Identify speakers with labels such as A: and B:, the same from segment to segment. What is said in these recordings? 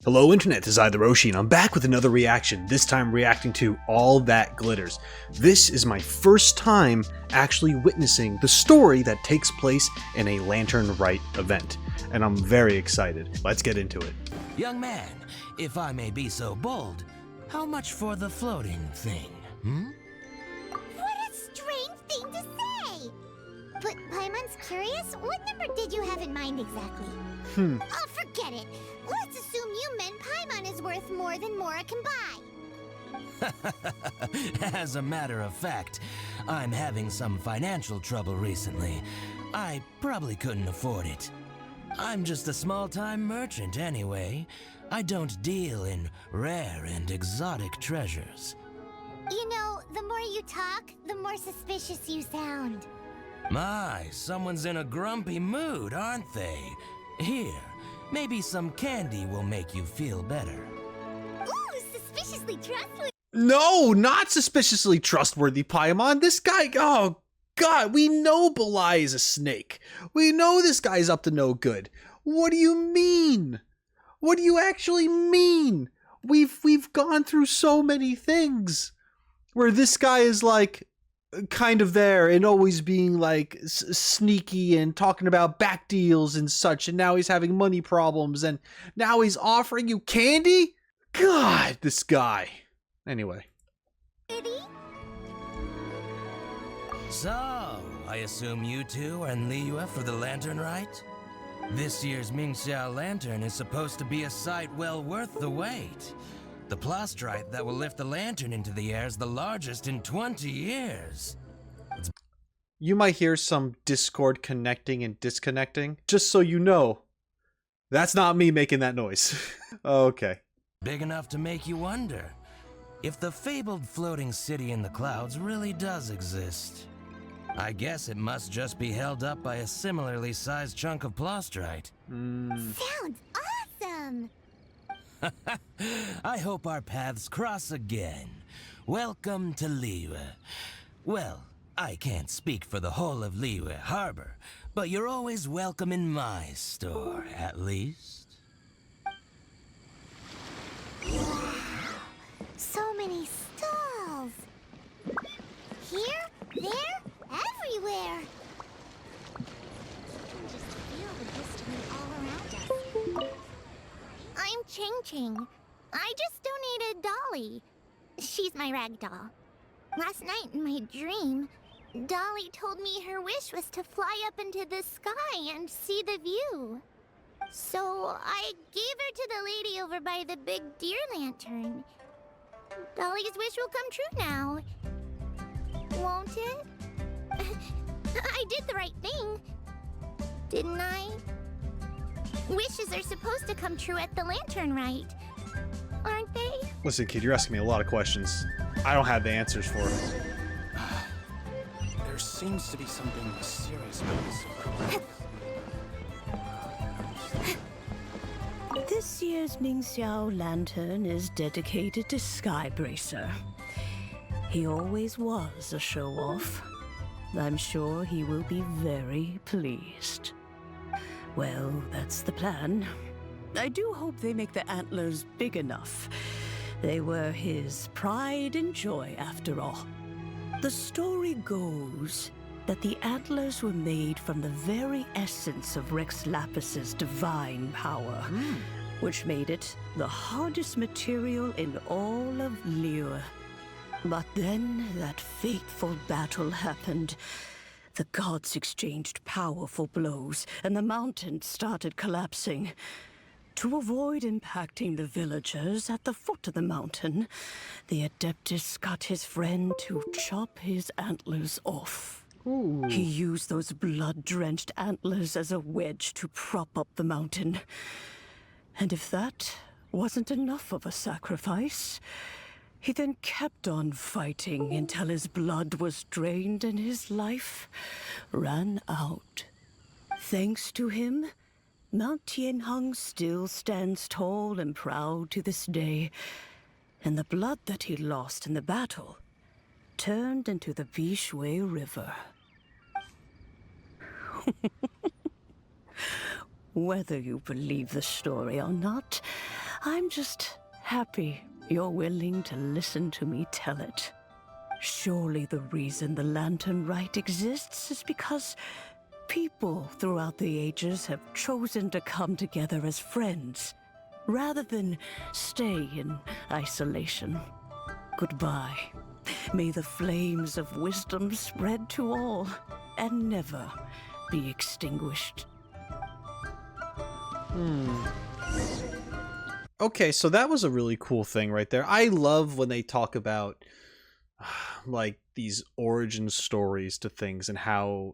A: Hello Internet, this is TheRoschi, and I'm back with another reaction, this time reacting to All That Glitters. This is my first time actually witnessing the story that takes place in a Lantern Rite event, and I'm very excited. Let's get into it.
B: Young man, if I may be so bold, how much for the floating thing,
C: What a strange thing to say! But Paimon's curious, what number did you have in mind exactly? Oh, forget it. Let's assume you meant Paimon is worth more than Mora can buy.
B: As a matter of fact, I'm having some financial trouble recently. I probably couldn't afford it. I'm just a small-time merchant anyway. I don't deal in rare and exotic treasures.
C: You know, the more you talk, the more suspicious you sound.
B: My, someone's in a grumpy mood, aren't they? Here, maybe some candy will make you feel better.
C: Ooh, suspiciously trustworthy.
A: No, not suspiciously trustworthy, Paimon. This guy, oh god, we know Belai is a snake. We know this guy's up to no good. What do you mean? What do you actually mean? We've gone through so many things where this guy is like kind of there and always being like sneaky and talking about back deals and such, and now he's having money problems and now he's offering you candy? God, this guy. Anyway.
B: So, I assume you two are in Liyue for the Lantern Rite? This year's Mingxiao Lantern is supposed to be a sight well worth the wait. The plastrite that will lift the lantern into the air is the largest in 20 years.
A: You might hear some Discord connecting and disconnecting. Just so you know, that's not me making that noise. Okay.
B: Big enough to make you wonder if the fabled floating city in the clouds really does exist. I guess it must just be held up by a similarly sized chunk of plastrite.
C: Sounds awesome!
B: I hope our paths cross again. Welcome to Liyue. Well, I can't speak for the whole of Liyue Harbor, but you're always welcome in my store, at least.
C: Wow, so many stalls! Here, there, everywhere! I can just feel the history all around us. I'm Ching Ching. I just donated Dolly. She's my rag doll. Last night in my dream, Dolly told me her wish was to fly up into the sky and see the view. So I gave her to the lady over by the big deer lantern. Dolly's wish will come true now. Won't it? I did the right thing, didn't I? Wishes are supposed to come true at the Lantern Rite, aren't they?
A: Listen, kid, you're asking me a lot of questions. I don't have the answers for it.
D: There seems to be something mysterious about this.
E: This year's Mingxiao Lantern is dedicated to Skybracer. He always was a show-off. I'm sure he will be very pleased. Well, that's the plan. I do hope they make the antlers big enough. They were his pride and joy, after all. The story goes that the antlers were made from the very essence of Rex Lapis's divine power, which made it the hardest material in all of Liyue. But then that fateful battle happened. The gods exchanged powerful blows, and the mountain started collapsing. To avoid impacting the villagers at the foot of the mountain, the Adeptus got his friend to chop his antlers off.
A: Ooh.
E: He used those blood-drenched antlers as a wedge to prop up the mountain. And if that wasn't enough of a sacrifice, he then kept on fighting until his blood was drained and his life ran out. Thanks to him, Mount Tianheng still stands tall and proud to this day, and the blood that he lost in the battle turned into the Bishui River. Whether you believe the story or not, I'm just happy you're willing to listen to me tell it. Surely the reason the Lantern Rite exists is because people throughout the ages have chosen to come together as friends, rather than stay in isolation. Goodbye. May the flames of wisdom spread to all, and never be extinguished.
A: Okay, so that was a really cool thing right there. I love when they talk about like these origin stories to things and how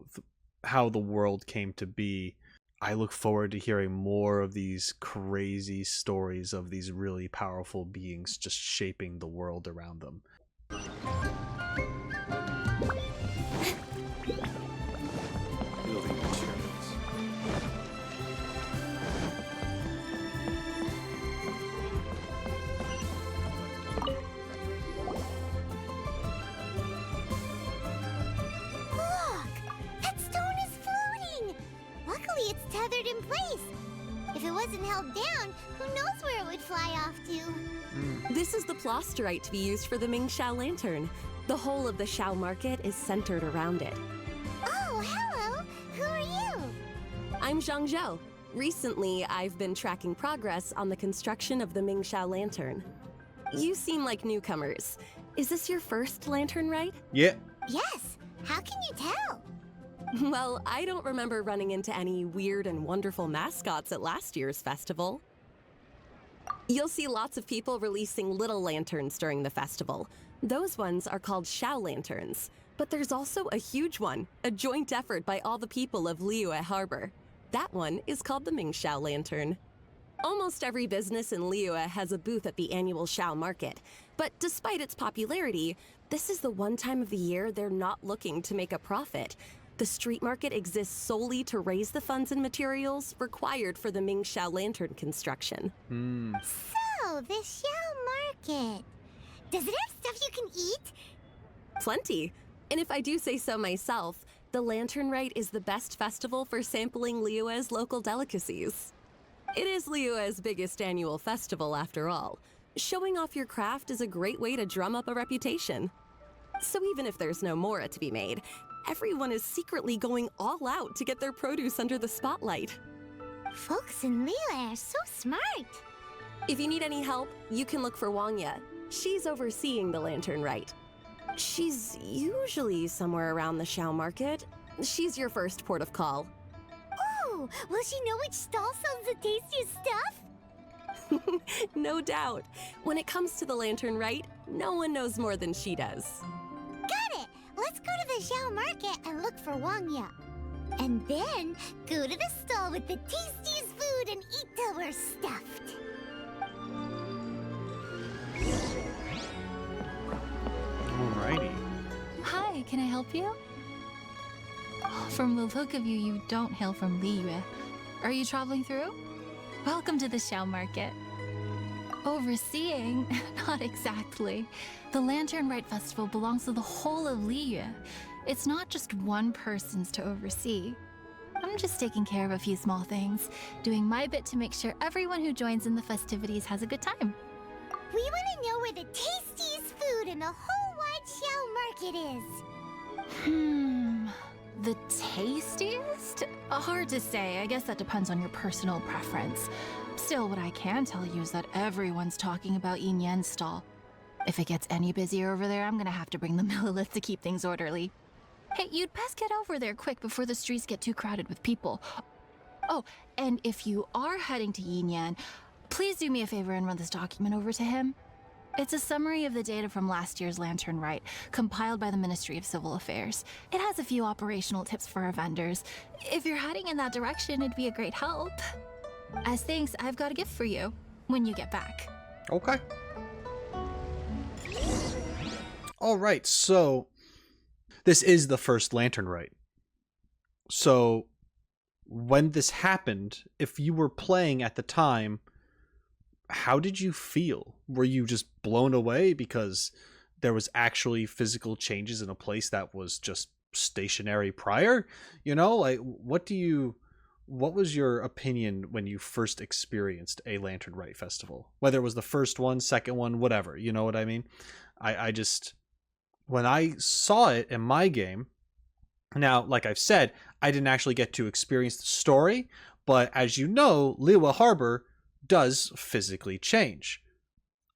A: the world came to be. I look forward to hearing more of these crazy stories of these really powerful beings just shaping the world around them.
D: Building materials.
C: Look! That stone is floating! Luckily, it's tethered in place. If it wasn't held down, who knows where it would fly off to?
F: This is the plasterite to be used for the Mingxiao lantern. The whole of the Xiao market is centered around it.
C: Oh, hello! Who are you?
F: I'm Zhang Zhou. Recently, I've been tracking progress on the construction of the Mingxiao lantern. You seem like newcomers. Is this your first Lantern Rite?
A: Yeah.
C: Yes. How can you tell?
F: Well, I don't remember running into any weird and wonderful mascots at last year's festival. You'll see lots of people releasing little lanterns during the festival. Those ones are called Xiao lanterns. But there's also a huge one, a joint effort by all the people of Liyue Harbor. That one is called the Mingxiao lantern. Almost every business in Liyue has a booth at the annual Xiao market. But despite its popularity, this is the one time of the year they're not looking to make a profit. The street market exists solely to raise the funds and materials required for the Mingxiao lantern construction.
C: So, the Xiao Market. Does it have stuff you can eat?
F: Plenty. And if I do say so myself, the Lantern Rite is the best festival for sampling Liyue's local delicacies. It is Liyue's biggest annual festival, after all. Showing off your craft is a great way to drum up a reputation. So even if there's no mora to be made, everyone is secretly going all out to get their produce under the spotlight.
C: Folks in Liyue are so smart.
F: If you need any help, you can look for Wangya. She's overseeing the Lantern Rite. She's usually somewhere around the Xiao market. She's your first port of call.
C: Oh, will she know which stall sells the tastiest stuff?
F: No doubt. When it comes to the Lantern Rite, no one knows more than she does.
C: Got it! Let's go to the Xiao Market and look for Wangya. And then go to the stall with the tastiest food and eat till we're stuffed.
A: Alrighty.
G: Hi, can I help you? From the look of you, you don't hail from Liyue. Are you traveling through? Welcome to the Xiao Market. Overseeing? Not exactly. The Lantern Rite Festival belongs to the whole of Liyue. It's not just one person's to oversee. I'm just taking care of a few small things, doing my bit to make sure everyone who joins in the festivities has a good time.
C: We want to know where the tastiest food in the whole wide Xiao Market is.
G: The tastiest? Hard to say. I guess that depends on your personal preference. Still, what I can tell you is that everyone's talking about Yin Yan's stall. If it gets any busier over there, I'm gonna have to bring the millilith to keep things orderly. Hey, you'd best get over there quick before the streets get too crowded with people. Oh, and if you are heading to Yin Yan, please do me a favor and run this document over to him. It's a summary of the data from last year's Lantern Rite, compiled by the Ministry of Civil Affairs. It has a few operational tips for our vendors. If you're heading in that direction, it'd be a great help. As thanks, I've got a gift for you when you get back.
A: Okay. Alright, so this is the first Lantern Rite. So when this happened, if you were playing at the time, how did you feel? Were you just blown away because there was actually physical changes in a place that was just stationary prior? You know, like what do you what was your opinion when you first experienced a Lantern Rite festival? Whether it was the first one, second one, whatever, you know what I mean? I just, when I saw it in my game, now, like I've said, I didn't actually get to experience the story, but as you know, Liyue Harbor does physically change.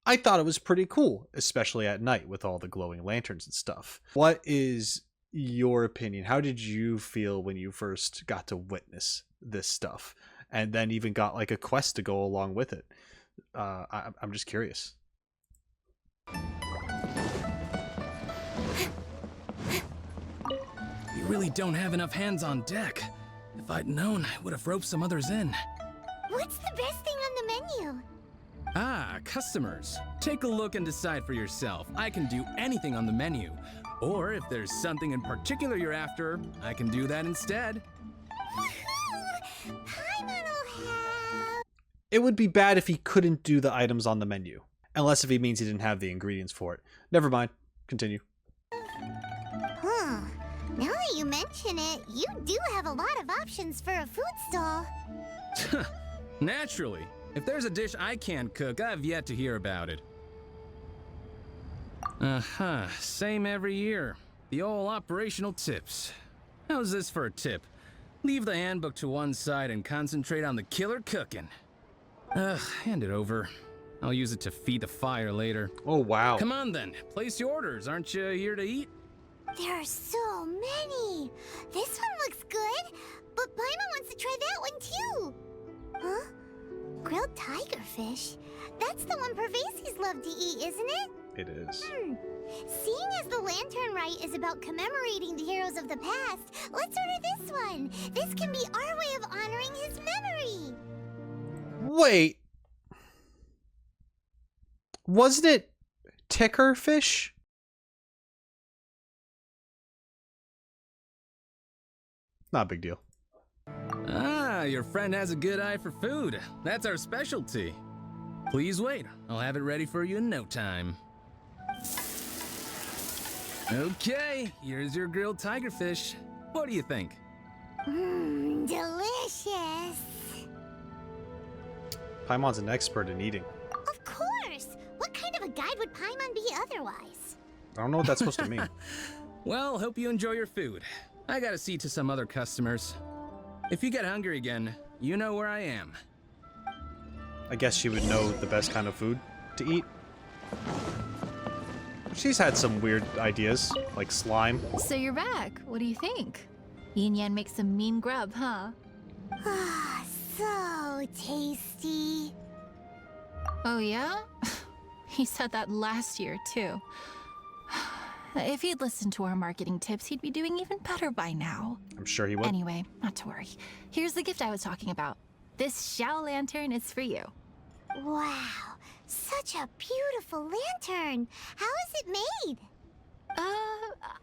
A: I thought it was pretty cool, especially at night with all the glowing lanterns and stuff. What is your opinion? How did you feel when you first got to witness this stuff and then even got like a quest to go along with it? I'm just curious.
H: You really don't have enough hands on deck. If I'd known, I would have roped some others in.
C: What's the best thing on the menu?
H: Ah, customers. Take a look and decide for yourself. I can do anything on the menu. Or if there's something in particular you're after, I can do that instead.
C: Woohoo! Paimon will have...
A: It would be bad if he couldn't do the items on the menu. Unless if he means he didn't have the ingredients for it. Never mind. Continue.
C: Huh. Now that you mention it, you do have a lot of options for a food stall.
H: Naturally. If there's a dish I can't cook, I've yet to hear about it. Same every year. The old operational tips. How's this for a tip? Leave the handbook to one side and concentrate on the killer cooking. Hand it over. I'll use it to feed the fire later.
A: Oh, wow.
H: Come on then, place your orders. Aren't you here to eat?
C: There are so many. This one looks good, but Paimon wants to try that one too. Huh? Grilled tigerfish? That's the one Pervases love to eat, isn't it?
A: It is.
C: Seeing as the Lantern Rite is about commemorating the heroes of the past, let's order this one. This can be our way of honoring his memory.
A: Wait. Wasn't it ticker fish? Not a big deal.
H: Ah, your friend has a good eye for food. That's our specialty. Please wait. I'll have it ready for you in no time. Okay, here's your grilled tigerfish. What do you think?
C: Delicious.
A: Paimon's an expert in eating.
C: Of course. What kind of a guide would Paimon be otherwise?
A: I don't know what that's supposed to mean.
H: Well, hope you enjoy your food. I gotta see to some other customers. If you get hungry again, you know where I am.
A: I guess she would know the best kind of food to eat. She's had some weird ideas, like slime.
G: So you're back. What do you think? Yin Yan makes some mean grub, huh?
C: Ah, so tasty.
G: Oh yeah? He said that last year, too. If he'd listened to our marketing tips, he'd be doing even better by now.
A: I'm sure he would.
G: Anyway, not to worry. Here's the gift I was talking about. This Xiao lantern is for you.
C: Wow, such a beautiful lantern. How is it made?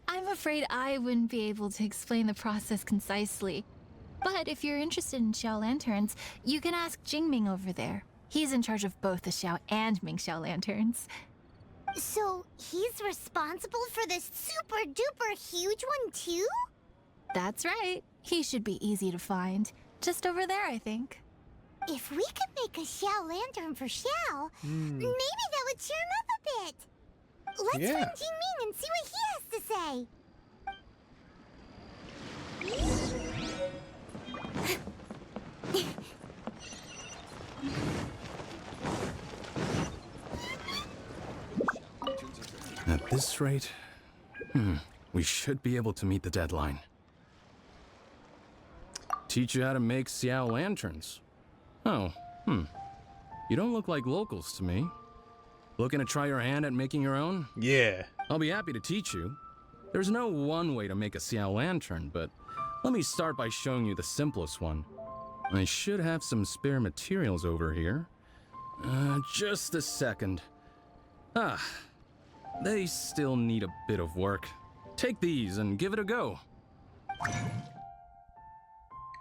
G: I'm afraid I wouldn't be able to explain the process concisely. But if you're interested in Xiao lanterns, you can ask Jingming over there. He's in charge of both the Xiao and Mingxiao lanterns.
C: So he's responsible for this super duper huge one too?
G: That's right. He should be easy to find. Just over there, I think.
C: If we could make a Xiao lantern for Xiao, maybe that would cheer him up a bit. Let's
A: Yeah.
C: find Jingming and see what he has to say.
H: At this rate, we should be able to meet the deadline. Teach you how to make Xiao lanterns. Oh, You don't look like locals to me. Looking to try your hand at making your own?
A: Yeah.
H: I'll be happy to teach you. There's no one way to make a Xiao lantern, but let me start by showing you the simplest one. I should have some spare materials over here. Just a second. They still need a bit of work. Take these and give it a go.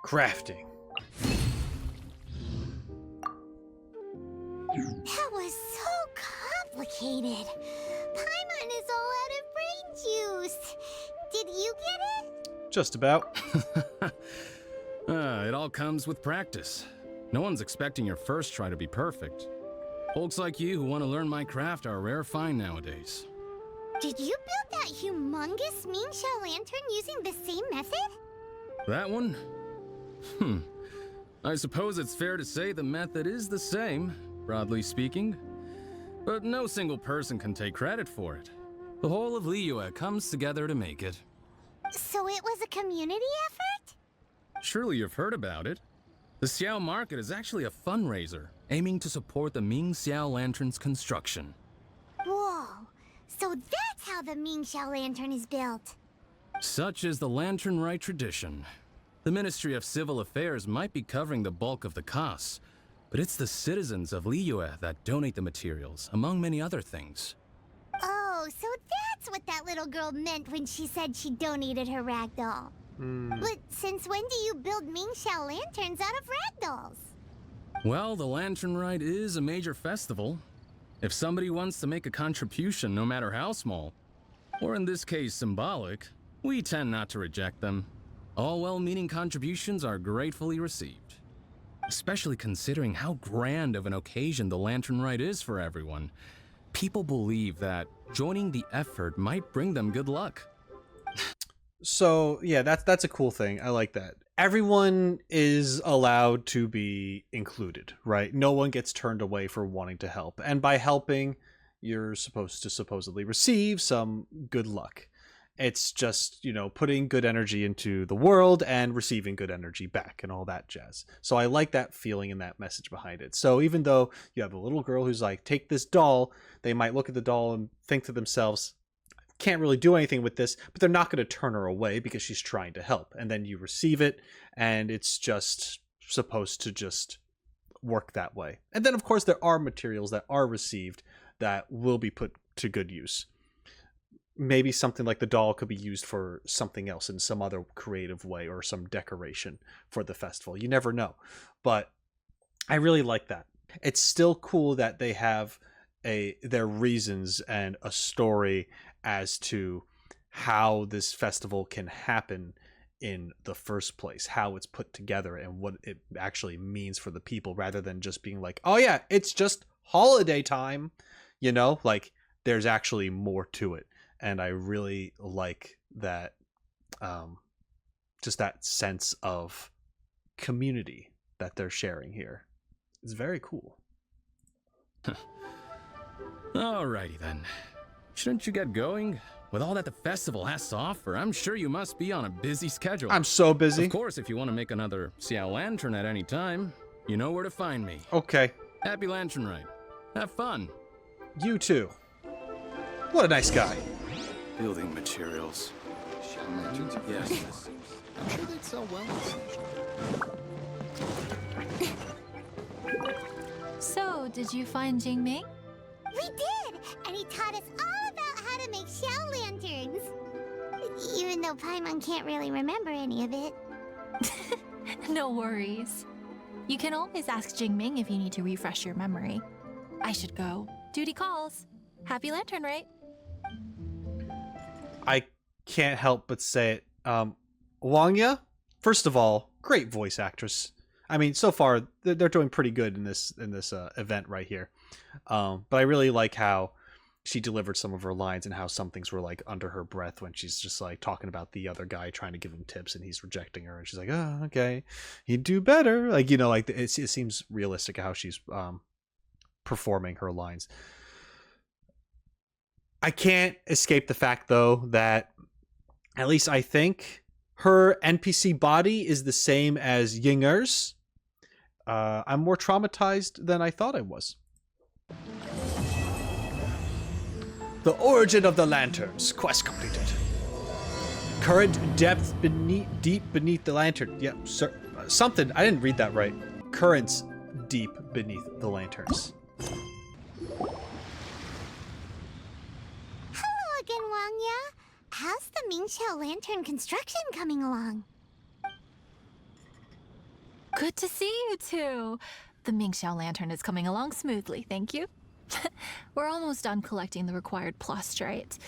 A: Crafting.
C: That was so complicated. Paimon is all out of brain juice. Did you get it?
A: Just about.
H: It all comes with practice. No one's expecting your first try to be perfect. Folks like you who want to learn my craft are a rare find nowadays.
C: Did you build that humongous Mingxiao lantern using the same method?
H: That one? I suppose it's fair to say the method is the same, broadly speaking. But no single person can take credit for it. The whole of Liyue comes together to make it.
C: So it was a community effort?
H: Surely you've heard about it. The Xiao Market is actually a fundraiser, aiming to support the Ming Xiao Lantern's construction.
C: Whoa, so that's how the Mingxiao lantern is built.
H: Such is the Lantern Rite tradition. The Ministry of Civil Affairs might be covering the bulk of the costs, but it's the citizens of Liyue that donate the materials, among many other things.
C: Oh, so that's what that little girl meant when she said she donated her ragdoll. But since when do you build Mingxiao lanterns out of ragdolls?
H: Well, the Lantern Rite is a major festival. If somebody wants to make a contribution, no matter how small, or in this case symbolic, we tend not to reject them. All well-meaning contributions are gratefully received. Especially considering how grand of an occasion the Lantern Rite is for everyone. People believe that joining the effort might bring them good luck.
A: So yeah, that's a cool thing. I like that. Everyone is allowed to be included, right? No one gets turned away for wanting to help. And by helping, you're supposed to supposedly receive some good luck. It's just, you know, putting good energy into the world and receiving good energy back and all that jazz. So I like that feeling and that message behind it. So even though you have a little girl who's like, take this doll, they might look at the doll and think to themselves, can't really do anything with this, but they're not going to turn her away because she's trying to help. And then you receive it, and it's just supposed to just work that way. And then, of course, there are materials that are received that will be put to good use. Maybe something like the doll could be used for something else in some other creative way, or some decoration for the festival. You never know. But I really like that. It's still cool that they have their reasons and a story as to how this festival can happen in the first place, how it's put together and what it actually means for the people, rather than just being like, oh yeah, it's just holiday time, you know, like there's actually more to it. And I really like that, just that sense of community that they're sharing here. It's very cool.
H: Alrighty then. Shouldn't you get going? With all that the festival has to offer, I'm sure you must be on a busy schedule.
A: I'm so busy.
H: Of course, if you want to make another Xiao Lantern at any time, you know where to find me.
A: Okay.
H: Happy Lantern Rite. Have fun.
A: You too. What a nice guy.
D: Building materials. Yes.
I: I'm sure they'd sell well.
G: So, did you find Jingming?
C: We did! And he taught us all about how to make Xiao lanterns. Even though Paimon can't really remember any of it.
G: No worries. You can always ask Jingming if you need to refresh your memory. I should go. Duty calls. Happy Lantern Rite.
A: I can't help but say it. Wangya, first of all, great voice actress. I mean, so far they're doing pretty good in this event right here. But I really like how she delivered some of her lines and how some things were like under her breath when she's just like talking about the other guy trying to give him tips and he's rejecting her and she's like, oh, okay, he'd do better. Like, you know, like it seems realistic how she's performing her lines. I can't escape the fact though that at least I think her NPC body is the same as Yinger's. I'm more traumatized than I thought I was. The origin of the lanterns. Quest completed. Current depth deep beneath the lantern. Yep, sir. Something. I didn't read that right. Currents deep beneath the lanterns.
C: Hello again, Wangya. How's the Mingxiao lantern construction coming along?
G: Good to see you two. The Mingxiao lantern is coming along smoothly, thank you. We're almost done collecting the required plustrite.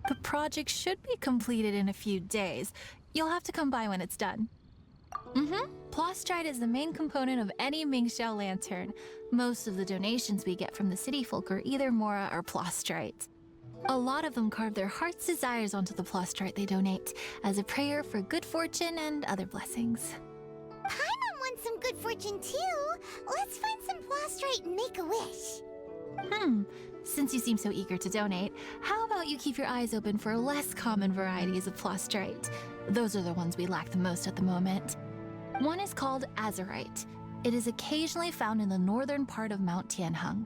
G: The project should be completed in a few days. You'll have to come by when it's done. Plostrite is the main component of any Mingxiao lantern. Most of the donations we get from the city folk are either Mora or Plostrite. A lot of them carve their heart's desires onto the Plostrite they donate, as a prayer for good fortune and other blessings.
C: Paimon wants some good fortune too. Let's find some Plostrite and make a wish.
G: Since you seem so eager to donate, how about you keep your eyes open for less common varieties of Plostrite? Those are the ones we lack the most at the moment. One is called Azurite. It is occasionally found in the northern part of Mount Tianheng.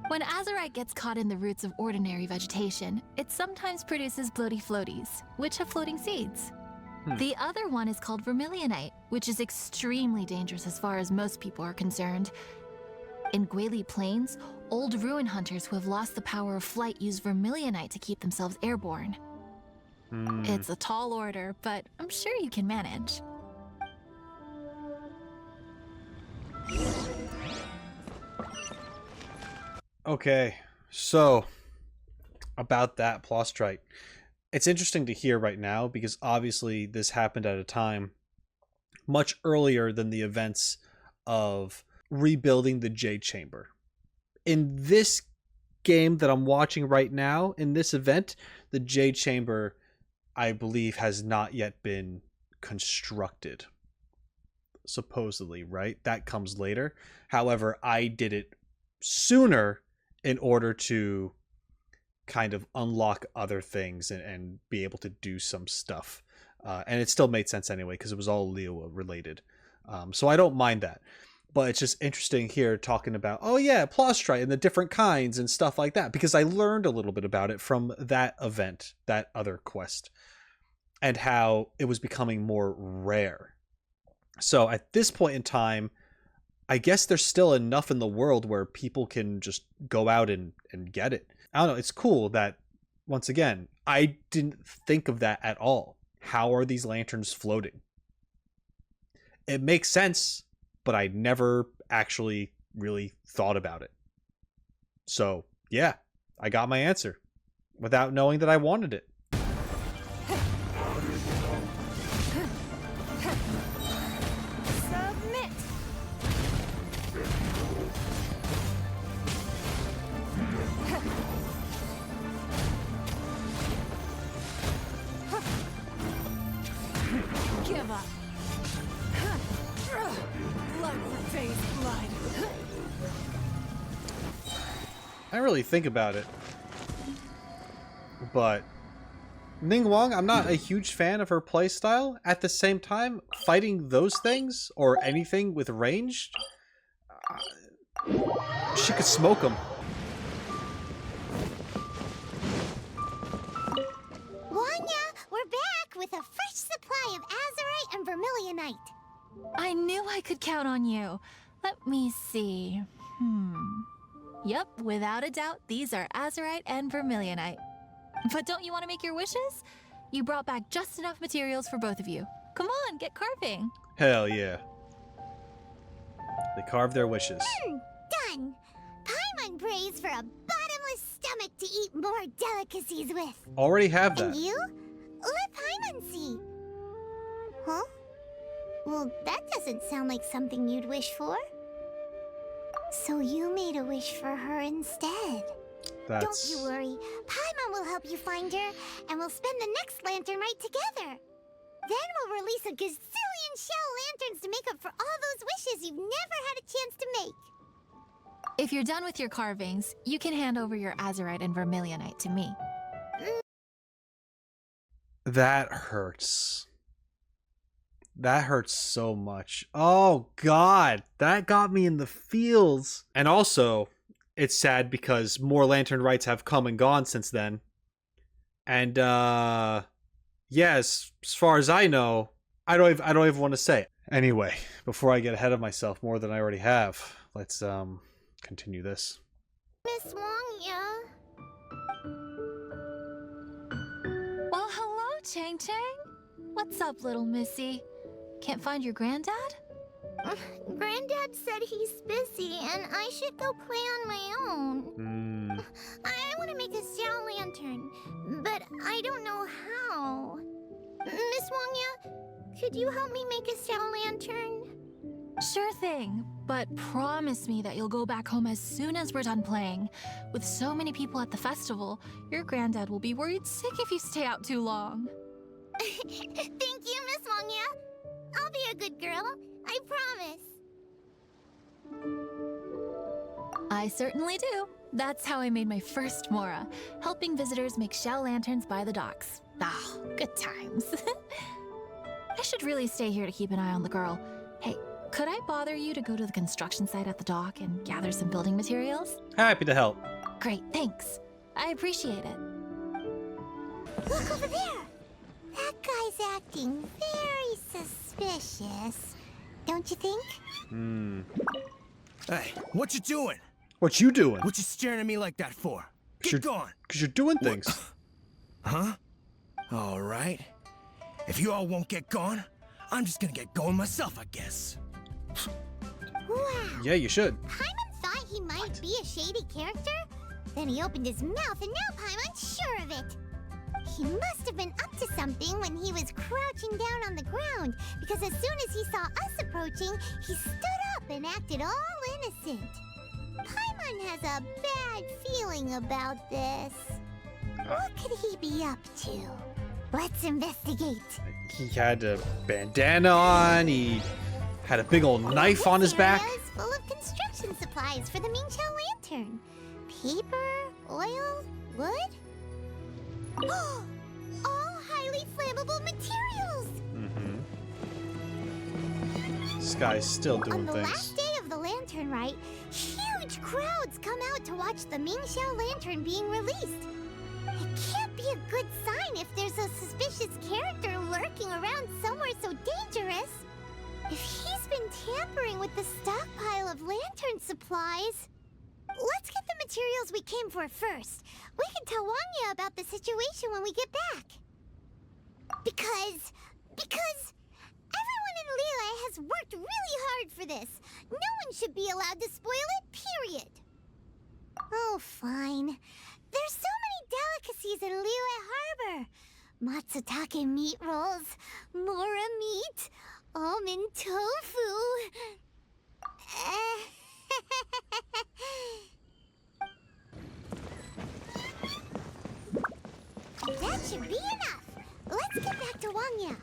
G: When Azurite gets caught in the roots of ordinary vegetation, it sometimes produces bloaty floaties, which have floating seeds. The other one is called Vermilionite, which is extremely dangerous as far as most people are concerned. In Guili Plains, old ruin hunters who have lost the power of flight use Vermilionite to keep themselves airborne. It's a tall order, but I'm sure you can manage.
A: Okay, so about that Plostrite. It's interesting to hear right now because obviously this happened at a time much earlier than the events of rebuilding the Jade Chamber. In this game that I'm watching right now, in this event, the Jade Chamber, I believe, has not yet been constructed. Supposedly, right? That comes later. However, I did it sooner in order to kind of unlock other things and be able to do some stuff. And it still made sense anyway, because it was all Leo related. So I don't mind that. But it's just interesting here talking about, oh yeah, Plostrite and the different kinds and stuff like that, because I learned a little bit about it from that event, that other quest, and how it was becoming more rare. So at this point in time, I guess there's still enough in the world where people can just go out and get it. I don't know. It's cool that, once again, I didn't think of that at all. How are these lanterns floating? It makes sense, but I never actually really thought about it. So, yeah, I got my answer without knowing that I wanted it.
C: Submit.
E: Give up. Blood for face blood.
A: I didn't really think about it. But Ningguang, I'm not a huge fan of her playstyle. At the same time, fighting those things, or anything with ranged, she could smoke them.
C: Wanya, we're back with a fresh supply of Azurite and Vermilionite.
G: I knew I could count on you. Let me see. Yep, without a doubt, these are Azurite and Vermilionite. But don't you want to make your wishes? You brought back just enough materials for both of you. Come on, get carving.
A: Hell yeah. They carve their wishes.
C: Done. Paimon prays for a bottomless stomach to eat more delicacies with.
A: Already have
C: And
A: that.
C: you? Let Paimon see. Huh? Well, that doesn't sound like something you'd wish for. So you made a wish for her instead.
A: That's...
C: Don't you worry. Paimon will help you find her, and we'll spend the next Lantern Rite together. Then we'll release a gazillion shell lanterns to make up for all those wishes you've never had a chance to make.
G: If you're done with your carvings, you can hand over your Azurite and Vermilionite to me.
A: That hurts. That hurts so much. Oh, God. That got me in the feels. And also, it's sad because more Lantern Rites have come and gone since then. And, yes, as far as I know, I don't even want to say it. Anyway, before I get ahead of myself more than I already have, let's, continue this.
C: Miss Wangya.
G: Well, hello, Chang Chang. What's up, little missy? Can't find your granddad?
C: Granddad said he's busy and I should go play on my own. I want to make a Xiao lantern, but I don't know how. Miss Wangya, Could you help me make a shell lantern?
G: Sure thing, but promise me that you'll go back home as soon as we're done playing. With so many people at the festival, your granddad will be worried sick if you stay out too long.
C: Thank you, Miss Wangya. I'll be a good girl. I promise.
G: I certainly do. That's how I made my first Mora, helping visitors make shell lanterns by the docks. Ah, good times. I should really stay here to keep an eye on the girl. Hey, could I bother you to go to the construction site at the dock and gather some building materials?
A: Happy to help.
G: Great, thanks. I appreciate it.
C: Look over there. That guy's acting very suspicious. Don't you think?
B: Hey, what you doing?
A: What you doing?
B: What you staring at me like that for? Get gone!
A: Because you're doing things.
B: Huh? All right. If you all won't get gone, I'm just gonna get going myself, I guess.
C: Wow.
A: Yeah, you should.
C: Paimon thought he might be a shady character? Then he opened his mouth and now Paimon's sure of it. He must have been up to something when he was crouching down on the ground, because as soon as he saw us approaching, he stood up and acted all innocent. Paimon has a bad feeling about this. What could he be up to? Let's investigate.
A: He had a bandana on. He had a big old knife on his back.
C: This area is full of construction supplies for the Mingqiao lantern. Paper, oil, wood. All highly flammable materials.
A: This guy's still
C: On
A: doing
C: the
A: things.
C: last day of the Lantern Rite, huge crowds come out to watch the Mingqiao lantern being released. It can't be a good sign if there's a suspicious character lurking around somewhere so dangerous. If he's been tampering with the stockpile of lantern supplies, let's get the materials we came for first. We can tell Wangya about the situation when we get back. Because everyone in Liyue has worked really hard for this. No one should be allowed to spoil it, period. Oh, fine. There's so many delicacies in Liyue Harbor. Matsutake meat rolls, mora meat, almond tofu. That should be enough. Let's get back to Wangya.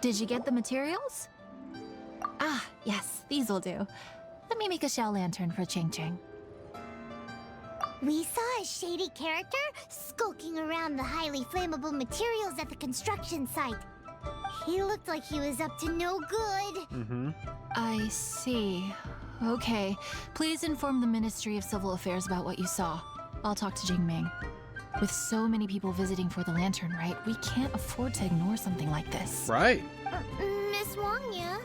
G: Did you get the materials? Ah, yes, these will do. Let me make a shell lantern for Ching Ching.
C: We saw a shady character skulking around the highly flammable materials at the construction site. He looked like he was up to no good.
G: I see. Okay, please inform the Ministry of Civil Affairs about what you saw. I'll talk to Jingming. With so many people visiting for the Lantern Rite, we can't afford to ignore something like this.
A: Right.
C: Miss Wangya,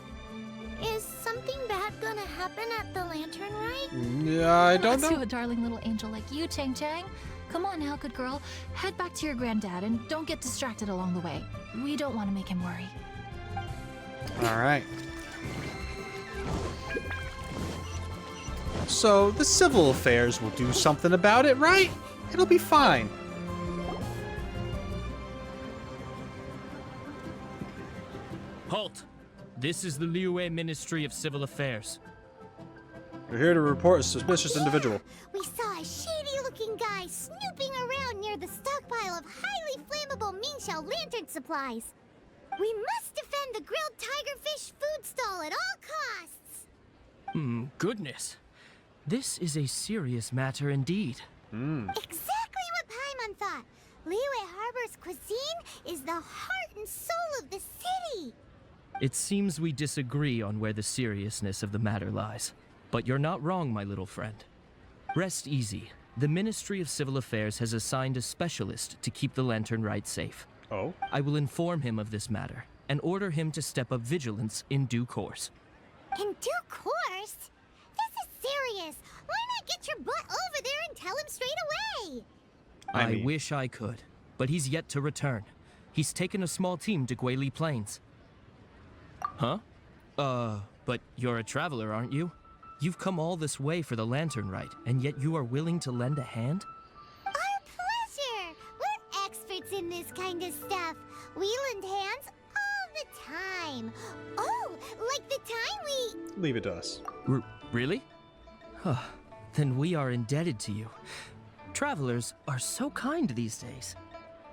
C: is something bad gonna happen at the Lantern Rite?
A: I don't
G: To
A: know.
G: a darling little angel like you, Chang Chang. Come on now, good girl. Head back to your granddad and don't get distracted along the way. We don't want to make him worry.
A: All right. So the civil affairs will do something about it, right? It'll be fine.
I: Halt! This is the Liyue Ministry of Civil Affairs.
A: We're here to report a suspicious individual.
C: We saw a shady-looking guy snooping around near the stockpile of highly flammable Mingqiao lantern supplies. We must defend the grilled tigerfish food stall at all costs.
I: Goodness. This is a serious matter indeed.
C: Exactly what Paimon thought. Liyue Harbor's cuisine is the heart and soul of the city.
I: It seems we disagree on where the seriousness of the matter lies. But you're not wrong, my little friend. Rest easy. The Ministry of Civil Affairs has assigned a specialist to keep the Lantern Rite safe.
A: Oh?
I: I will inform him of this matter and order him to step up vigilance in due course.
C: In due course? This is serious. Why not get your butt over there and tell him straight away?
A: I
I: I
A: mean-
I: wish I could, but he's yet to return. He's taken a small team to Guili Plains. Huh? But you're a traveler, aren't you? You've come all this way for the Lantern Rite, and yet you are willing to lend a hand?
C: Our pleasure! We're experts in this kind of stuff. We lend hands all the time. Oh, like the time we...
A: Leave it to us.
I: Really? Huh. Then we are indebted to you. Travelers are so kind these days.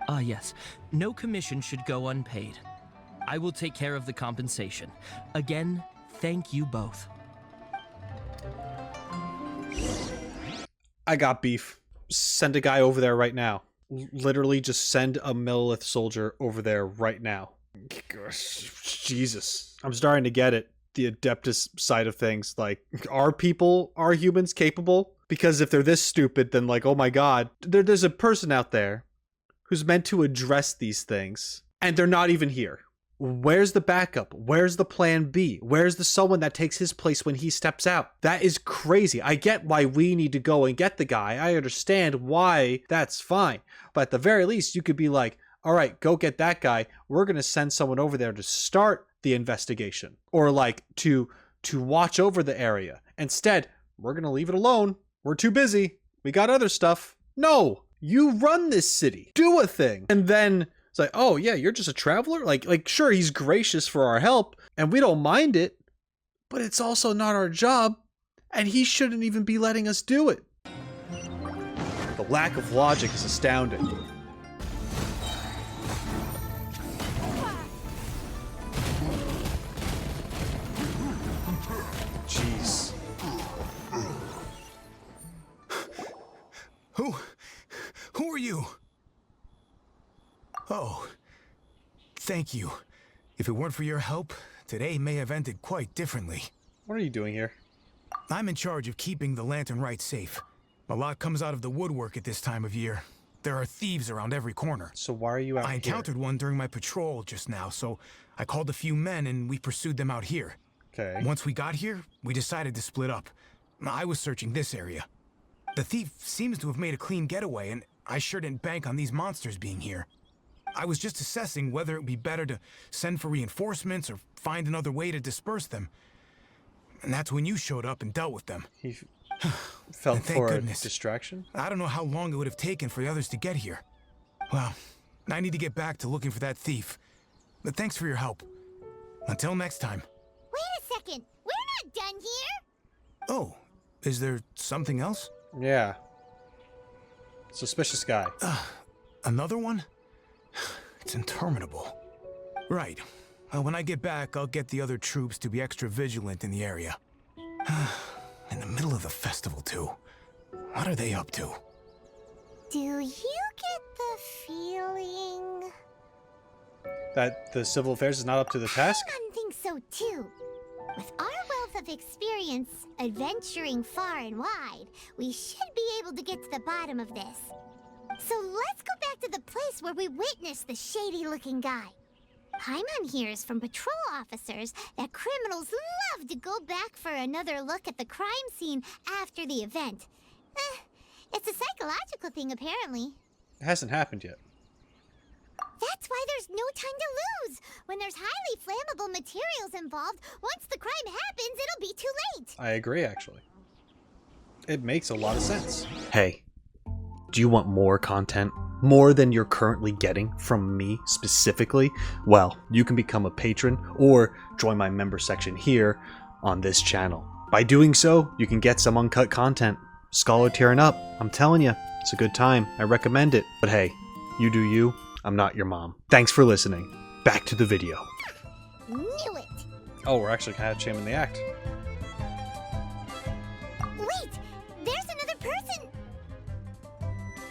I: Ah, yes. No commission should go unpaid. I will take care of the compensation. Again, thank you both.
A: I got beef. Send a guy over there right now. Literally just send a Millith soldier over there right now. Gosh, Jesus. I'm starting to get it. The Adeptus side of things. Like, are humans capable? Because if they're this stupid, then like, oh my god. There's a person out there who's meant to address these things, and they're not even here. Where's the backup? Where's the plan B? Where's the someone that takes his place when he steps out? That is crazy. I get why we need to go and get the guy. I understand why that's fine. But at the very least, you could be like, all right, go get that guy. We're going to send someone over there to start the investigation. Or like to watch over the area. Instead, we're going to leave it alone. We're too busy. We got other stuff. No, you run this city. Do a thing. And then... it's like, oh yeah, you're just a traveler? Like sure, he's gracious for our help, and we don't mind it, but it's also not our job, and he shouldn't even be letting us do it. The lack of logic is astounding. Jeez.
J: Who are you? Oh, thank you. If it weren't for your help, today may have ended quite differently.
A: What are you doing here?
J: I'm in charge of keeping the Lantern Rite safe. A lot comes out of the woodwork at this time of year. There are thieves around every corner.
A: So why are you out here?
J: I encountered one during my patrol just now, so I called a few men and we pursued them out here.
A: Okay.
J: Once we got here, we decided to split up. I was searching this area. The thief seems to have made a clean getaway, and I sure didn't bank on these monsters being here. I was just assessing whether it would be better to send for reinforcements or find another way to disperse them. And that's when you showed up and dealt with them.
A: He felt
J: thank
A: for
J: goodness.
A: a distraction?
J: I don't know how long it would have taken for the others to get here. Well, I need to get back to looking for that thief. But thanks for your help. Until next time.
C: Wait a second. We're not done here.
J: Oh, is there something else?
A: Yeah. Suspicious guy.
J: Another one? It's interminable. Right. When I get back, I'll get the other troops to be extra vigilant in the area. In the middle of the festival, too. What are they up to?
C: Do you get the feeling...
A: That the civil affairs is not up to the task?
C: I think so, too. With our wealth of experience, adventuring far and wide, we should be able to get to the bottom of this. So let's go back to the place where we witnessed the shady-looking guy. Paimon hears from patrol officers that criminals love to go back for another look at the crime scene after the event. It's a psychological thing, apparently.
A: It hasn't happened yet.
C: That's why there's no time to lose. When there's highly flammable materials involved, once the crime happens, it'll be too late.
A: I agree, actually. It makes a lot of sense. Hey, do you want more content? More than you're currently getting from me specifically? Well, you can become a patron or join my member section here on this channel. By doing so, you can get some uncut content. Scholar tearing up. I'm telling you, it's a good time. I recommend it. But hey, you do you. I'm not your mom. Thanks for listening. Back to the video.
C: Knew it.
A: Oh, we're actually kind of shaming the act.
C: Wait, there's another person.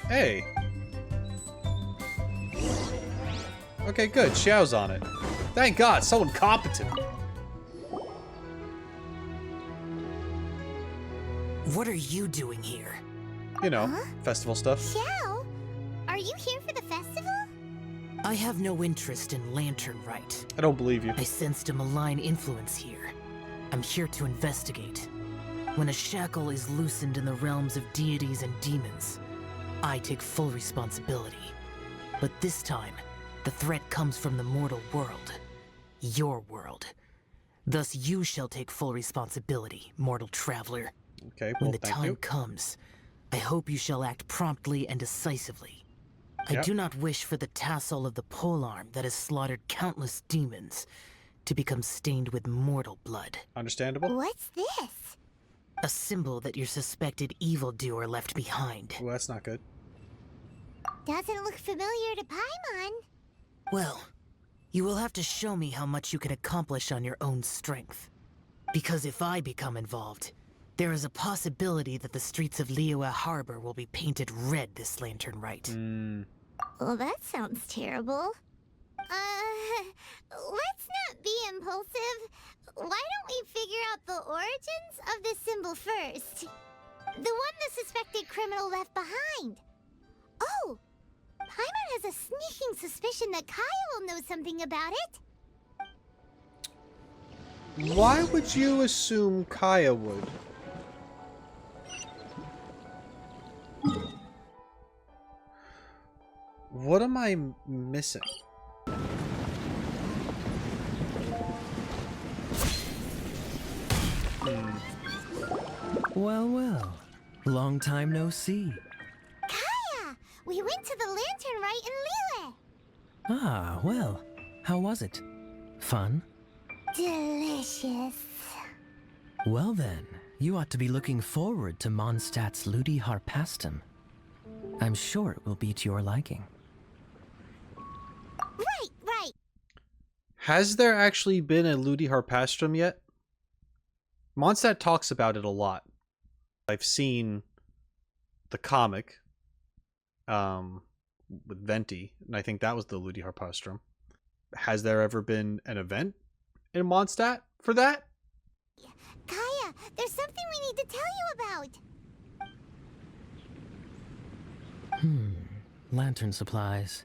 A: Hey. Okay, good. Xiao's on it. Thank God, someone competent.
K: What are you doing here?
A: You know, festival stuff.
C: Xiao, are you here for the festival?
K: I have no interest in Lantern Rite.
A: I don't believe you.
K: I sensed a malign influence here. I'm here to investigate. When a shackle is loosened in the realms of deities and demons, I take full responsibility. But this time, the threat comes from the mortal world. Your world. Thus you shall take full responsibility, mortal traveler.
A: Okay,
K: When
A: well,
K: the
A: thank
K: time
A: you.
K: comes, I hope you shall act promptly and decisively. I
A: Yep.
K: do not wish for the tassel of the polearm that has slaughtered countless demons to become stained with mortal blood.
A: Understandable.
C: What's this?
K: A symbol that your suspected evildoer left behind.
A: Well, that's not good.
C: Doesn't look familiar to Paimon.
K: Well, you will have to show me how much you can accomplish on your own strength. Because if I become involved, there is a possibility that the streets of Liyue Harbor will be painted red this Lantern Rite.
C: Well, that sounds terrible. Let's not be impulsive. Why don't we figure out the origins of this symbol first? The one the suspected criminal left behind. Oh! Paimon has a sneaking suspicion that Kaya will know something about it.
A: Why would you assume Kaya would? What am I missing?
I: Well, well. Long time no see.
C: Kaya! We went to the Lantern Rite in Liyue.
I: Ah, well. How was it? Fun?
C: Delicious.
I: Well then, you ought to be looking forward to Mondstadt's Ludi Harpastum. I'm sure it will be to your liking.
C: Right.
A: Has there actually been a Ludi Harpastrum yet? Mondstadt talks about it a lot. I've seen the comic with Venti, and I think that was the Ludi Harpastrum. Has there ever been an event in Mondstadt for that?
C: Kaya, there's something we need to tell you about.
I: Lantern supplies.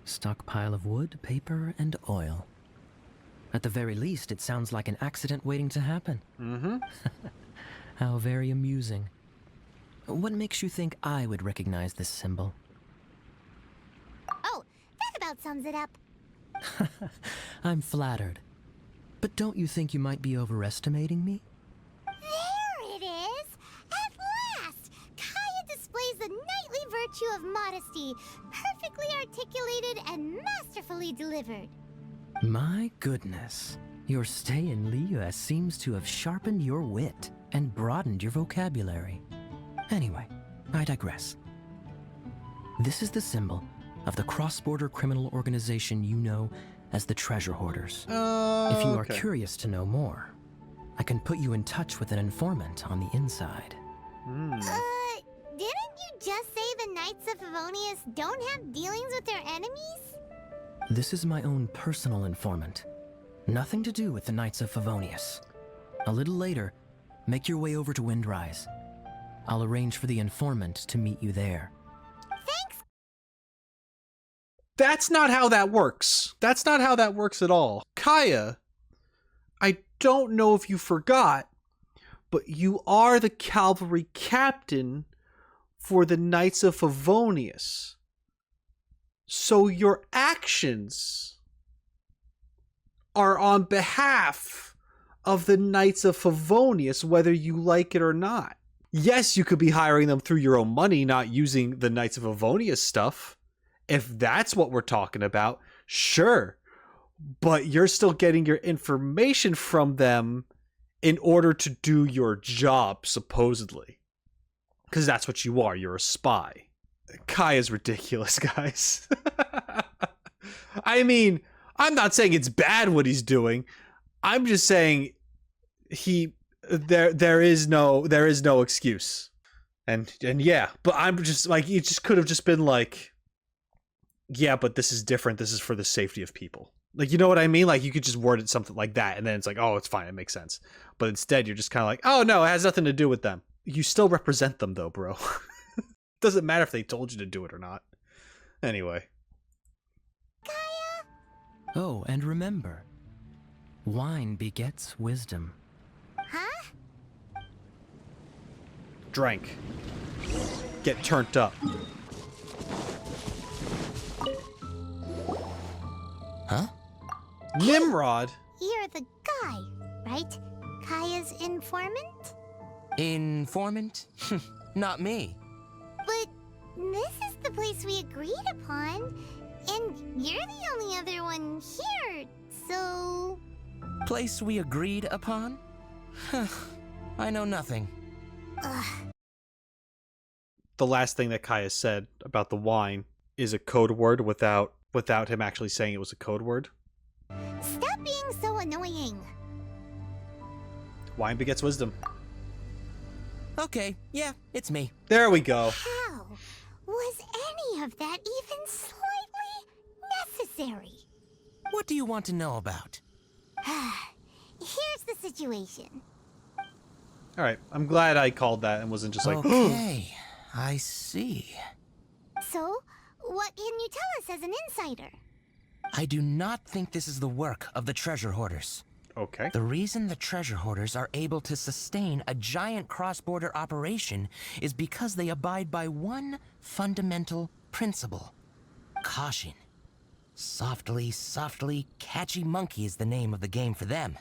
I: Stockpile of wood, paper, and oil. At the very least, it sounds like an accident waiting to happen.
A: Mm-hmm.
I: How very amusing. What makes you think I would recognize this symbol?
C: Oh, that about sums it up.
I: I'm flattered. But don't you think you might be overestimating me?
C: There it is! At last! Kaya displays the knightly virtue of modesty, perfectly articulated and masterfully delivered.
I: My goodness. Your stay in Liyue seems to have sharpened your wit and broadened your vocabulary. Anyway, I digress. This is the symbol of the cross-border criminal organization you know as the Treasure Hoarders. If you are curious to know more, I can put you in touch with an informant on the inside.
C: Didn't you just say the Knights of Favonius don't have dealings with their enemies?
I: This is my own personal informant. Nothing to do with the Knights of Favonius. A little later, make your way over to Windrise. I'll arrange for the informant to meet you there.
C: Thanks!
A: That's not how that works. That's not how that works at all. Kaya, I don't know if you forgot, but you are the cavalry captain for the Knights of Favonius. So your actions are on behalf of the Knights of Favonius, whether you like it or not. Yes, you could be hiring them through your own money, not using the Knights of Favonius stuff. If that's what we're talking about, sure. But you're still getting your information from them in order to do your job, supposedly. Because that's what you are. You're a spy. Kaya's ridiculous, guys. I mean, I'm not saying it's bad what he's doing. I'm just saying there is no excuse. And yeah, but I'm just like, it just could have just been like, yeah, but this is different. This is for the safety of people. Like, you know what I mean? Like, you could just word it something like that, and then it's like, oh, it's fine, it makes sense. But instead, you're just kind of like, oh no, it has nothing to do with them. You still represent them though, bro. Doesn't matter if they told you to do it or not. Anyway.
C: Kaya?
I: Oh, and remember, wine begets wisdom.
C: Huh?
A: Drank. Get turned up.
I: Huh?
A: Nimrod?
C: You're the guy. right? Kaya's informant?
B: Informant? Not me.
C: But this is the place we agreed upon, and you're the only other one here, so...
B: Place we agreed upon? I know nothing.
C: Ugh.
A: The last thing that Kaya said about the wine is a code word without him actually saying it was a code word.
C: Stop being so annoying.
A: Wine begets wisdom.
B: Okay, yeah, it's me.
A: There we go.
C: How was any of that even slightly necessary?
B: What do you want to know about?
C: Here's the situation.
A: All right, I'm glad I called that and wasn't just like,
B: Okay, I see.
C: So, what can you tell us as an insider?
B: I do not think this is the work of the treasure hoarders.
A: Okay.
B: The reason the treasure hoarders are able to sustain a giant cross-border operation is because they abide by one fundamental principle. Caution. Softly, softly, catchy monkey is the name of the game for them.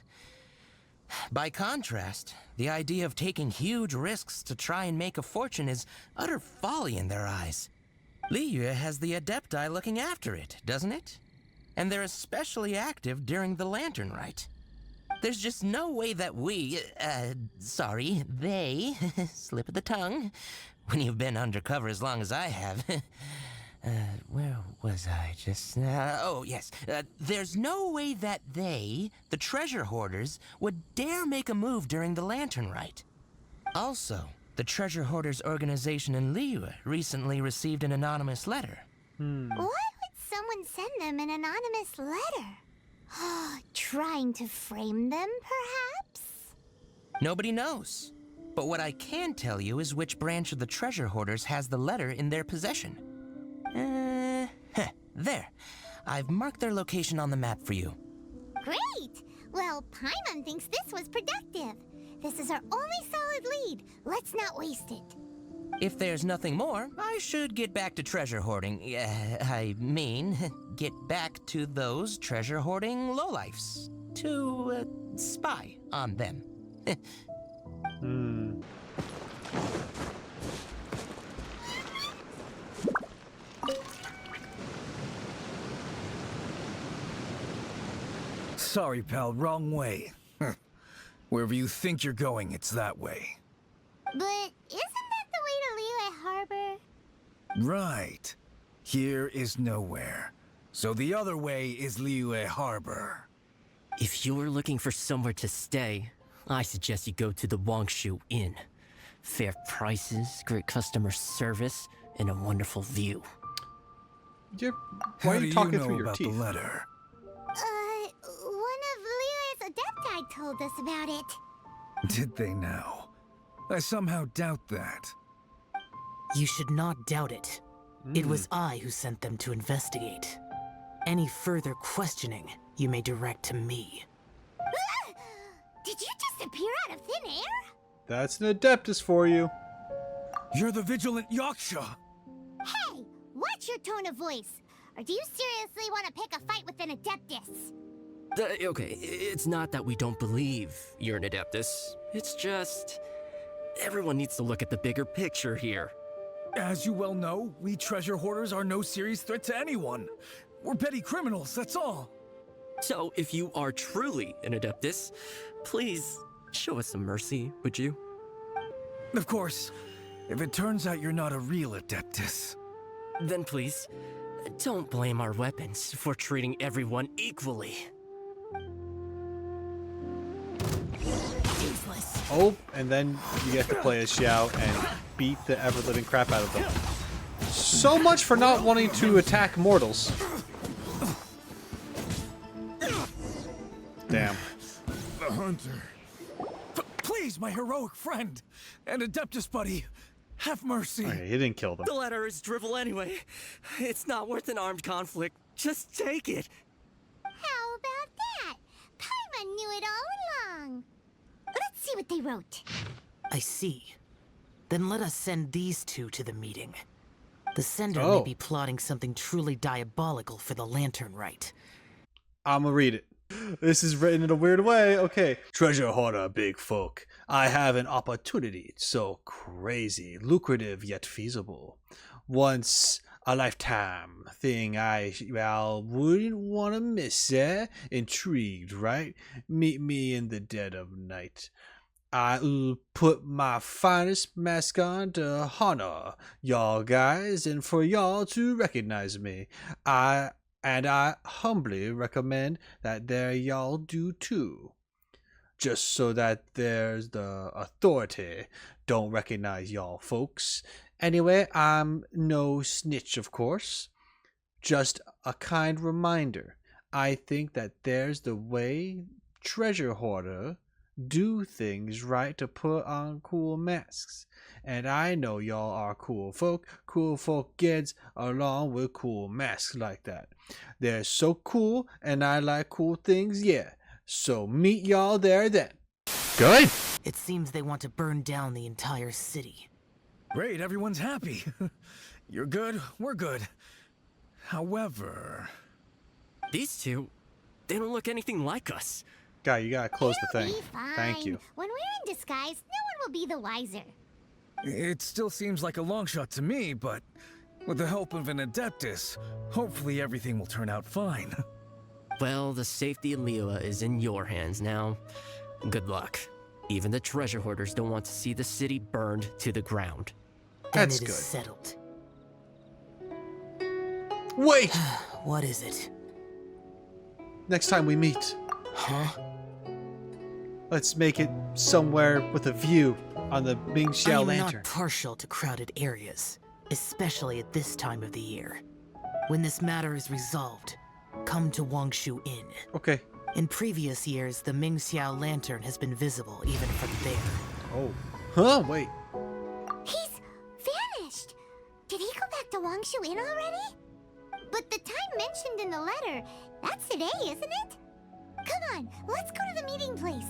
B: By contrast, the idea of taking huge risks to try and make a fortune is utter folly in their eyes. Liyue has the Adepti looking after it, doesn't it? And they're especially active during the Lantern Rite. There's just no way that they, slip of the tongue, when you've been undercover as long as I have. Where was I just now? Oh, yes. There's no way that they, the treasure hoarders, would dare make a move during the Lantern Rite. Also, the treasure hoarders organization in Liyue recently received an anonymous letter.
C: Why would someone send them an anonymous letter? Trying to frame them, perhaps?
B: Nobody knows. But what I can tell you is which branch of the treasure hoarders has the letter in their possession. There. I've marked their location on the map for you.
C: Great! Well, Paimon thinks this was productive. This is our only solid lead. Let's not waste it.
B: If there's nothing more, I should get back to treasure hoarding. Get back to those treasure hoarding lowlifes. To, spy on them.
L: Sorry, pal, wrong way. Wherever you think you're going, it's that way.
C: But isn't that the way to Liyue Harbor?
L: Right. Here is nowhere. So the other way is Liyue Harbor.
I: If you're looking for somewhere to stay, I suggest you go to the Wangshu Inn. Fair prices, great customer service, and a wonderful view.
A: Why are you talking through your
L: about
A: teeth?
L: The letter?
C: One of Liyue's Adepti told us about it.
L: Did they now? I somehow doubt that.
K: You should not doubt it. It was I who sent them to investigate. Any further questioning you may direct to me.
C: Did you just appear out of thin air?
A: That's an Adeptus for you.
L: You're the vigilant Yaksha!
C: Hey, watch your tone of voice. Or do you seriously want to pick a fight with an Adeptus?
I: Okay, it's not that we don't believe you're an Adeptus. It's just... everyone needs to look at the bigger picture here.
L: As you well know, we treasure hoarders are no serious threat to anyone. We're petty criminals, that's all.
I: So, if you are truly an Adeptus, please show us some mercy, would you?
L: Of course, if it turns out you're not a real Adeptus.
I: Then please, don't blame our weapons for treating everyone equally.
C: Useless.
A: Oh, and then you get to play as Xiao and beat the ever-living crap out of them. So much for not wanting to attack mortals. Damn.
L: The hunter. Please, my heroic friend and Adeptus buddy, have mercy.
A: Okay, he didn't kill them.
I: The letter is drivel anyway. It's not worth an armed conflict. Just take it.
C: How about that? Paimon knew it all along. Let's see what they wrote.
K: I see. Then let us send these two to the meeting. The sender
A: Oh.
K: may be plotting something truly diabolical for the Lantern Rite.
A: I'm gonna read it. This is written in a weird way. Okay. Treasure hoarder, big folk. I have an opportunity so crazy, lucrative yet feasible. Once a lifetime thing I wouldn't want to miss, eh? Intrigued, right? Meet me in the dead of night. I'll put my finest mask on to honor y'all guys and for y'all to recognize me. I humbly recommend that there y'all do too. Just so that there's the authority don't recognize y'all folks. Anyway, I'm no snitch, of course. Just a kind reminder. I think that there's the way treasure hoarder do things right to put on cool masks. And I know y'all are cool folk. Cool folk gets along with cool masks like that. They're so cool, and I like cool things, yeah. So meet y'all there then. Good.
K: It seems they want to burn down the entire city.
L: Great, everyone's happy. You're good, we're good. However...
M: These two, they don't look anything like us.
A: Guy, you gotta close the thing.
C: Be fine.
A: Thank you.
C: When we're in disguise, no one will be the wiser.
L: It still seems like a long shot to me, but with the help of an Adeptus, hopefully everything will turn out fine.
M: Well, the safety of Liyue is in your hands now. Good luck. Even the treasure hoarders don't want to see the city burned to the ground.
K: Then
A: That's
K: it
A: good.
K: is settled.
A: Wait!
K: What is it?
A: Next time we meet,
K: Huh?
A: let's make it somewhere with a view on the Ming
K: I
A: Xiao
K: am
A: Lantern.
K: not partial to crowded areas, especially at this time of the year. When this matter is resolved, come to Wangshu Inn.
A: Okay.
K: In previous years, the Ming Xiao Lantern has been visible even from there.
A: Oh. Huh? Wait.
C: He's vanished. Did he go back to Wangshu Inn already? But the time mentioned in the letter, that's today, isn't it? Come on, let's go to the meeting place.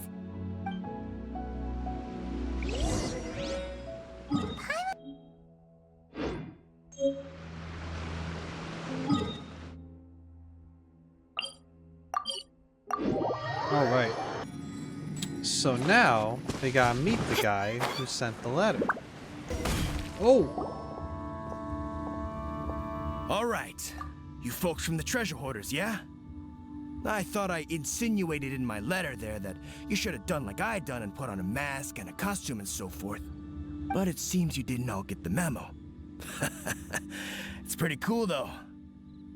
A: All right. So now they gotta meet the guy who sent the letter. Oh.
N: All right. You folks from the treasure hoarders, yeah? I thought I insinuated in my letter there that you should have done like I done and put on a mask and a costume and so forth. But it seems you didn't all get the memo. It's pretty cool though.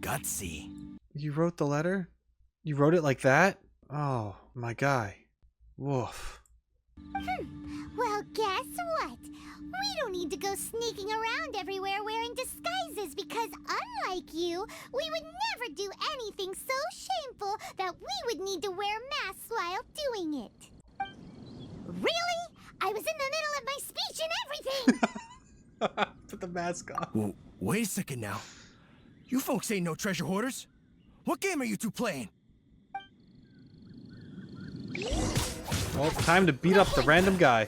N: Gutsy.
A: You wrote the letter? You wrote it like that? Oh, my guy. Woof.
C: Well, guess what? We don't need to go sneaking around everywhere wearing disguises because unlike you, we would never do anything so shameful that we would need to wear masks while doing it. Really? I was in the middle of my speech and everything!
A: Put the mask on.
N: Well, wait a second now. You folks ain't no treasure hoarders. What game are you two playing?
A: Well, time to beat up the random guy.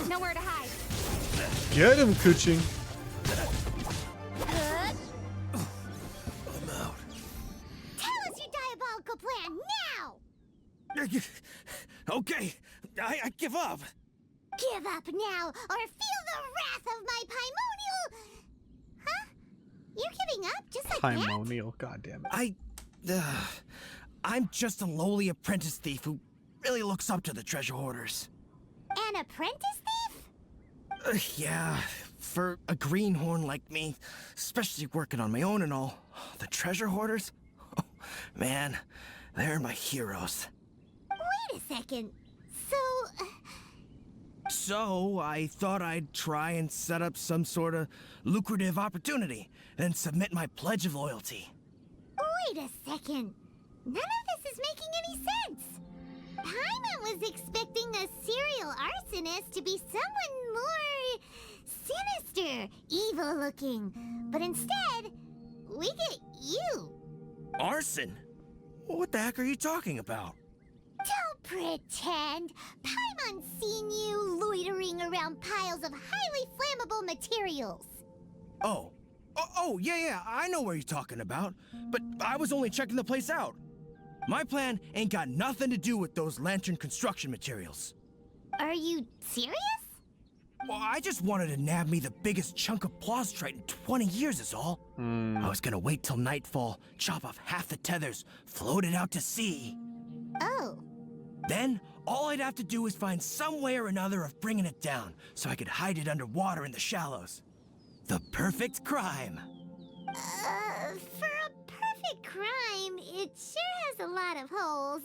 C: Nowhere to hide.
A: Get him, Kuching.
N: I'm out.
C: Tell us your diabolical plan now!
N: Okay, I give up.
C: Give up now, or feel the wrath of my Paimonial... Huh? You're giving up just like that?
A: Paimonial, goddammit.
N: I'm just a lowly apprentice thief who really looks up to the treasure hoarders.
C: An apprentice thief?
N: Yeah, for a greenhorn like me, especially working on my own and all, the treasure hoarders? Oh, man, they're my heroes.
C: Wait a second.
N: So, I thought I'd try and set up some sort of lucrative opportunity and submit my pledge of loyalty.
C: Wait a second. None of this is making any sense. Paimon was expecting a serial arsonist to be someone more sinister, evil-looking. But instead, we get you.
N: Arson? What the heck are you talking about?
C: Don't pretend. Paimon's seen you loitering around piles of highly flammable materials.
N: Oh, Oh, yeah, I know where you're talking about. But I was only checking the place out. My plan ain't got nothing to do with those lantern construction materials.
C: Are you serious?
N: Well, I just wanted to nab me the biggest chunk of plaustrite in 20 years is all. I was gonna wait till nightfall, chop off half the tethers, float it out to sea.
C: Oh.
N: Then, all I'd have to do is find some way or another of bringing it down, so I could hide it underwater in the shallows. The perfect crime.
C: For a perfect crime, it sure has a lot of holes.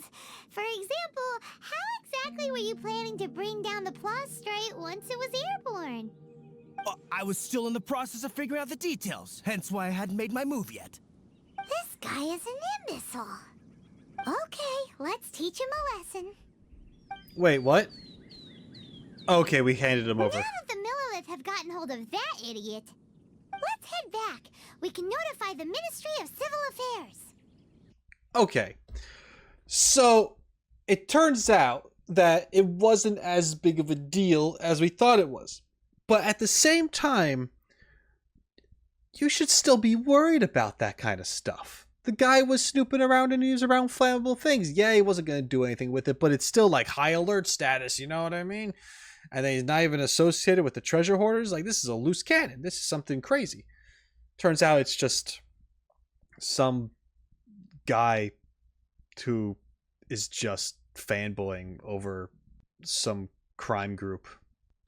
C: For example, how exactly were you planning to bring down the plaustrite once it was airborne?
N: I was still in the process of figuring out the details, hence why I hadn't made my move yet.
C: This guy is an imbecile. Okay, let's teach him a lesson.
A: Wait, what? Okay, we handed him over.
C: Now that the Millilith have gotten hold of that idiot, let's head back. We can notify the Ministry of Civil Affairs.
A: Okay. So, it turns out that it wasn't as big of a deal as we thought it was. But at the same time, you should still be worried about that kind of stuff. The guy was snooping around and he was around flammable things. Yeah, he wasn't going to do anything with it, but it's still like high alert status, you know what I mean? And then he's not even associated with the treasure hoarders. Like, this is a loose cannon. This is something crazy. Turns out it's just some guy who is just fanboying over some crime group.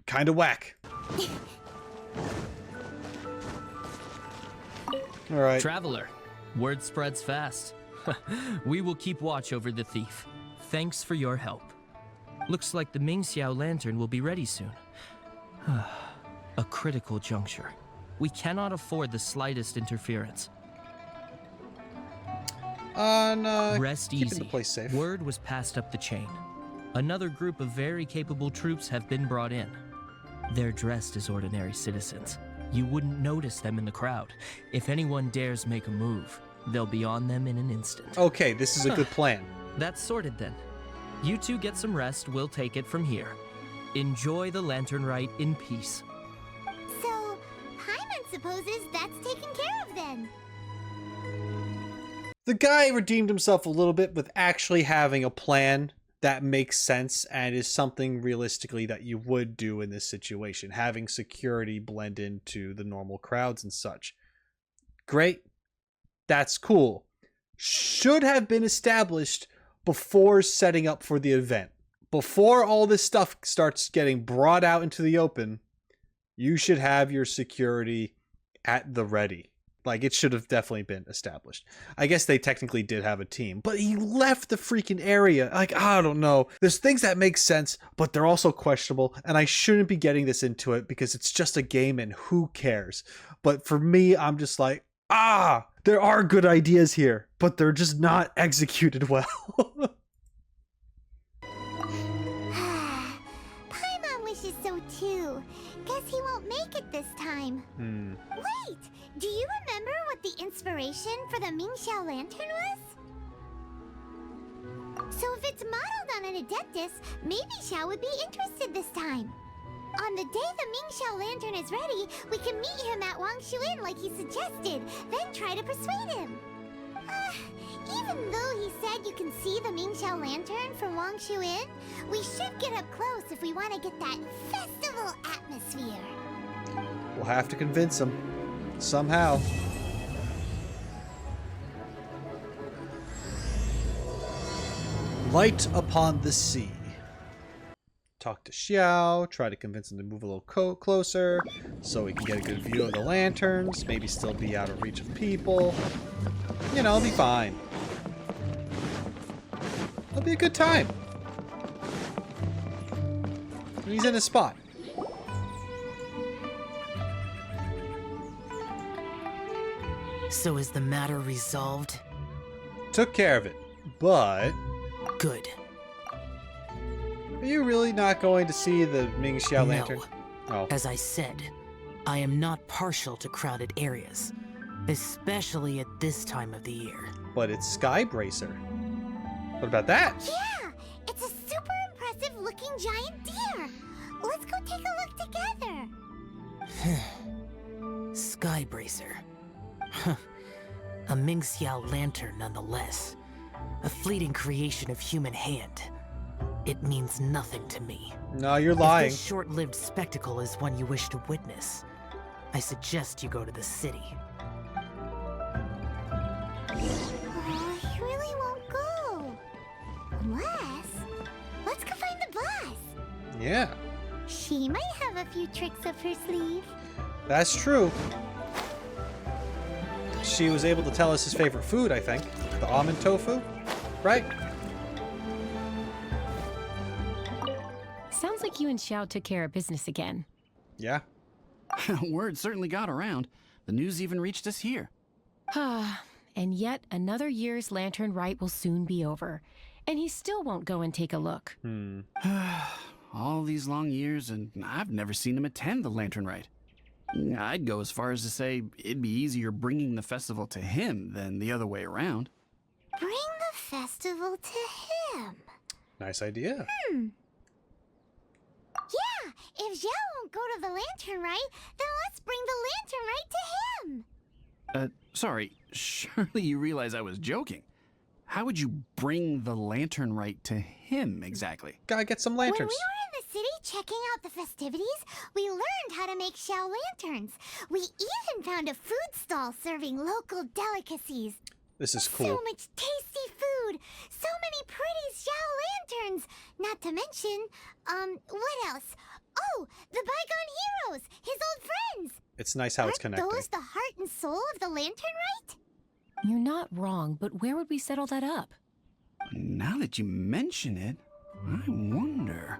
A: Kind of whack. All right.
I: Traveler, word spreads fast. We will keep watch over the thief. Thanks for your help. Looks like the Mingxiao lantern will be ready soon. A critical juncture. We cannot afford the slightest interference. Rest easy.
A: The place safe.
I: Word was passed up the chain. Another group of very capable troops have been brought in. They're dressed as ordinary citizens. You wouldn't notice them in the crowd. If anyone dares make a move, they'll be on them in an instant.
A: Okay, this is a good plan.
I: That's sorted then. You two get some rest, we'll take it from here. Enjoy the Lantern Rite in peace.
C: So, Paimon supposes that's taken care of then.
A: The guy redeemed himself a little bit with actually having a plan that makes sense and is something realistically that you would do in this situation. Having security blend into the normal crowds and such. Great. That's cool. Should have been established before setting up for the event. Before all this stuff starts getting brought out into the open, you should have your security at the ready. Like, it should have definitely been established. I guess they technically did have a team, but he left the freaking area. Like, I don't know. There's things that make sense, but they're also questionable, and I shouldn't be getting this into it because it's just a game and who cares? But for me, I'm just like, there are good ideas here, but they're just not executed well.
C: Paimon wishes so too. Guess he won't make it this time. Wait! Do you remember what the inspiration for the Mingxiao lantern was? So if it's modeled on an Adeptus, maybe Xiao would be interested this time. On the day the Mingxiao lantern is ready, we can meet him at Wangshuin like he suggested, then try to persuade him. Even though he said you can see the Mingxiao lantern from Wangshuin, we should get up close if we want to get that festival atmosphere.
A: We'll have to convince him. Somehow. Light upon the sea. Talk to Xiao, try to convince him to move a little closer so we can get a good view of the lanterns, maybe still be out of reach of people. You know, it'll be fine. It'll be a good time. And he's in his spot.
K: So is the matter resolved?
A: Took care of it, but...
K: Good.
A: Are you really not going to see the Mingxiao lantern?
K: No. As I said, I am not partial to crowded areas, especially at this time of the year.
A: But it's Skybracer. What about that?
C: Yeah! It's a super impressive looking giant deer! Let's go take a look together!
K: Skybracer. A Mingxiao lantern nonetheless. A fleeting creation of human hand. It means nothing to me.
A: No, you're lying.
K: If this short-lived spectacle is one you wish to witness, I suggest you go to the city.
C: He really won't go. Unless... let's go find the boss.
A: Yeah.
C: She might have a few tricks up her sleeve.
A: That's true. She was able to tell us his favorite food, I think. The almond tofu, right?
O: Sounds like you and Xiao took care of business again.
A: Yeah.
P: Word certainly got around. The news even reached us here.
O: And yet another year's Lantern Rite will soon be over. And he still won't go and take a look.
P: All these long years, and I've never seen him attend the Lantern Rite. I'd go as far as to say it'd be easier bringing the festival to him than the other way around.
C: Bring the festival to him.
A: Nice idea.
C: Yeah, if Xiao won't go to the Lantern Rite, then let's bring the Lantern Rite to him.
P: Sorry, surely you realize I was joking. How would you bring the Lantern Rite to him exactly?
A: Gotta get some lanterns.
C: When we were in the city checking out the festivities, we learned how to make Xiao lanterns. We even found a food stall serving local delicacies.
A: This is cool.
C: So much tasty food! So many pretty Xiao lanterns! Not to mention, what else? Oh, the bygone heroes! His old friends!
A: It's nice how it's connected.
C: Aren't those the heart and soul of the Lantern Rite?
O: You're not wrong, but where would we settle that up?
P: Now that you mention it, I wonder.